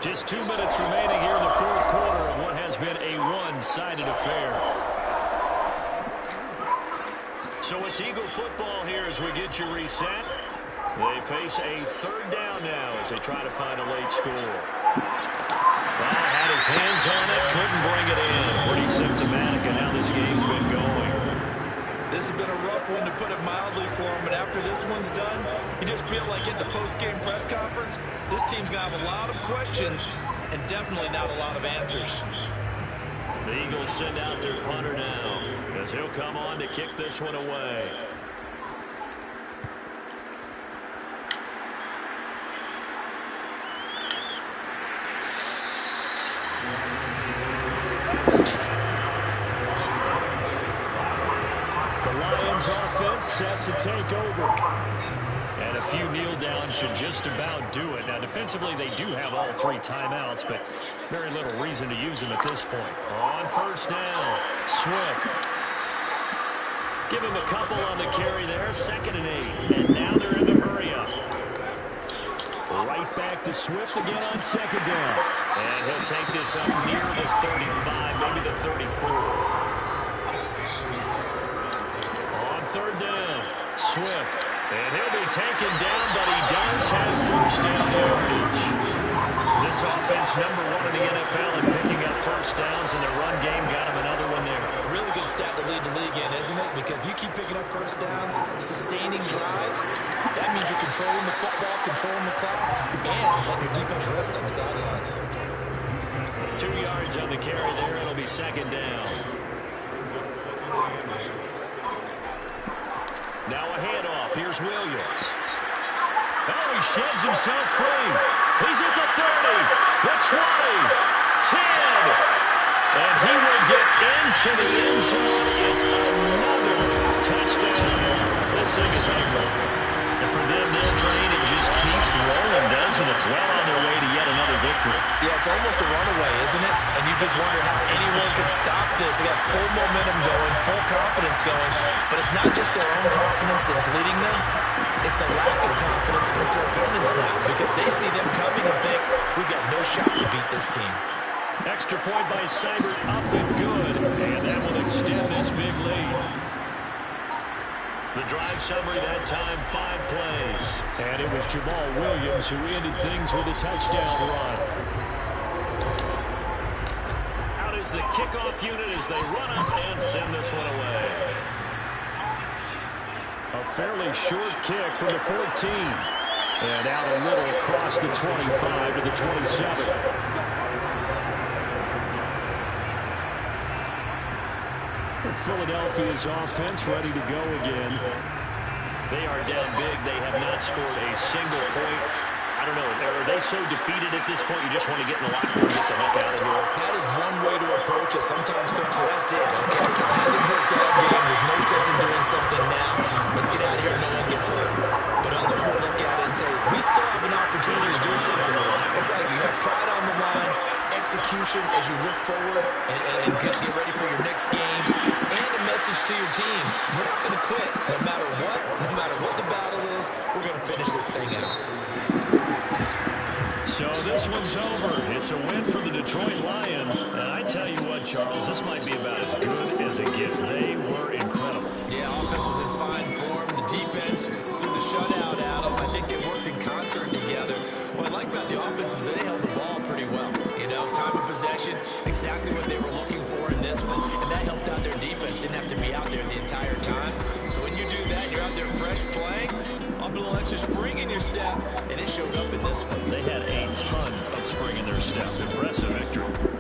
Just 2 minutes remaining here in the fourth quarter of what has been a one-sided affair. So it's Eagle football here as we get you reset. They face a third down now as they try to find a late score. Well, had his hands on it, couldn't bring it in. Pretty symptomatic of how this game's been going. This has been a rough one, to put it mildly, for him. And after this one's done, you just feel like in the post-game press conference, this team's going to have a lot of questions and definitely not a lot of answers. The Eagles send out their punter now as he'll come on to kick this one away. Offense set to take over. And a few kneel downs should just about do it. Now, defensively, they do have all 3 timeouts, but very little reason to use them at this point. On first down, Swift. Give him a couple on the carry there, 2nd and 8. And now they're in the hurry up. Right back to Swift again on 2nd down. And he'll take this up near the 35, maybe the 34. Third down, Swift. And he'll be taken down, but he does have first down yardage. This offense #1 in the NFL in picking up first downs, and the run game got him another one there. A really good stat to lead the league in, isn't it? Because if you keep picking up first downs, sustaining drives, that means you're controlling the football, controlling the clock, and letting your defense rest on the sidelines. 2 yards on the carry there. It'll be 2nd down. Now a handoff. Here's Williams. Oh, he sheds himself free. He's at the 30, the 20, 10. And he will get into the end zone. It's another touchdown. This thing is over. And for them, this train, it just keeps rolling, doesn't it? Well on their way to yet another victory. Yeah, it's almost a runaway, isn't it? And you just wonder how anyone could stop this. They got full momentum going, full confidence going. But it's not just their own confidence that's leading them. It's the lack of confidence against their opponents now, because they see them coming and think, we've got no shot to beat this team. Extra point by Seibert, up and good. And that will extend this big lead. The drive summary that time, 5 plays. And it was Jamal Williams who ended things with a touchdown run. Out is the kickoff unit as they run up and send this one away. A fairly short kick from the 14. And out a little across the 25 to the 27. Philadelphia's offense ready to go again. They are down big. They have not scored a single point I don't know. Are they so defeated at this point you just want to get in the locker room and get the heck out of here? That is one way to approach it. Sometimes, Coach, that's it, okay? It hasn't worked all game. There's no sense in doing something now. Let's get out of here and no one gets hurt. But others will look at it and say, we still have an opportunity to do something. It's like you have pride on the line, execution as you look forward and get ready for your next game, and a message to your team. We're not going to quit no matter what the battle is. We're going to finish this thing out. So this one's over. It's a win for the Detroit Lions. And I tell you what, Charles, this might be about as good as it gets. They were incredible. Yeah, offense was in fine form. The defense threw the shutout at them. I think they worked in concert together. What I like about the offense is they held the ball pretty well. You know, time of possession, exactly what they were looking for in this one. And that helped out their defense. Didn't have to be out there the entire time. So when you do that, you're out there fresh playing, up a little extra spring in your step, and it showed up in this one. They had a ton of spring in their step. Impressive victory.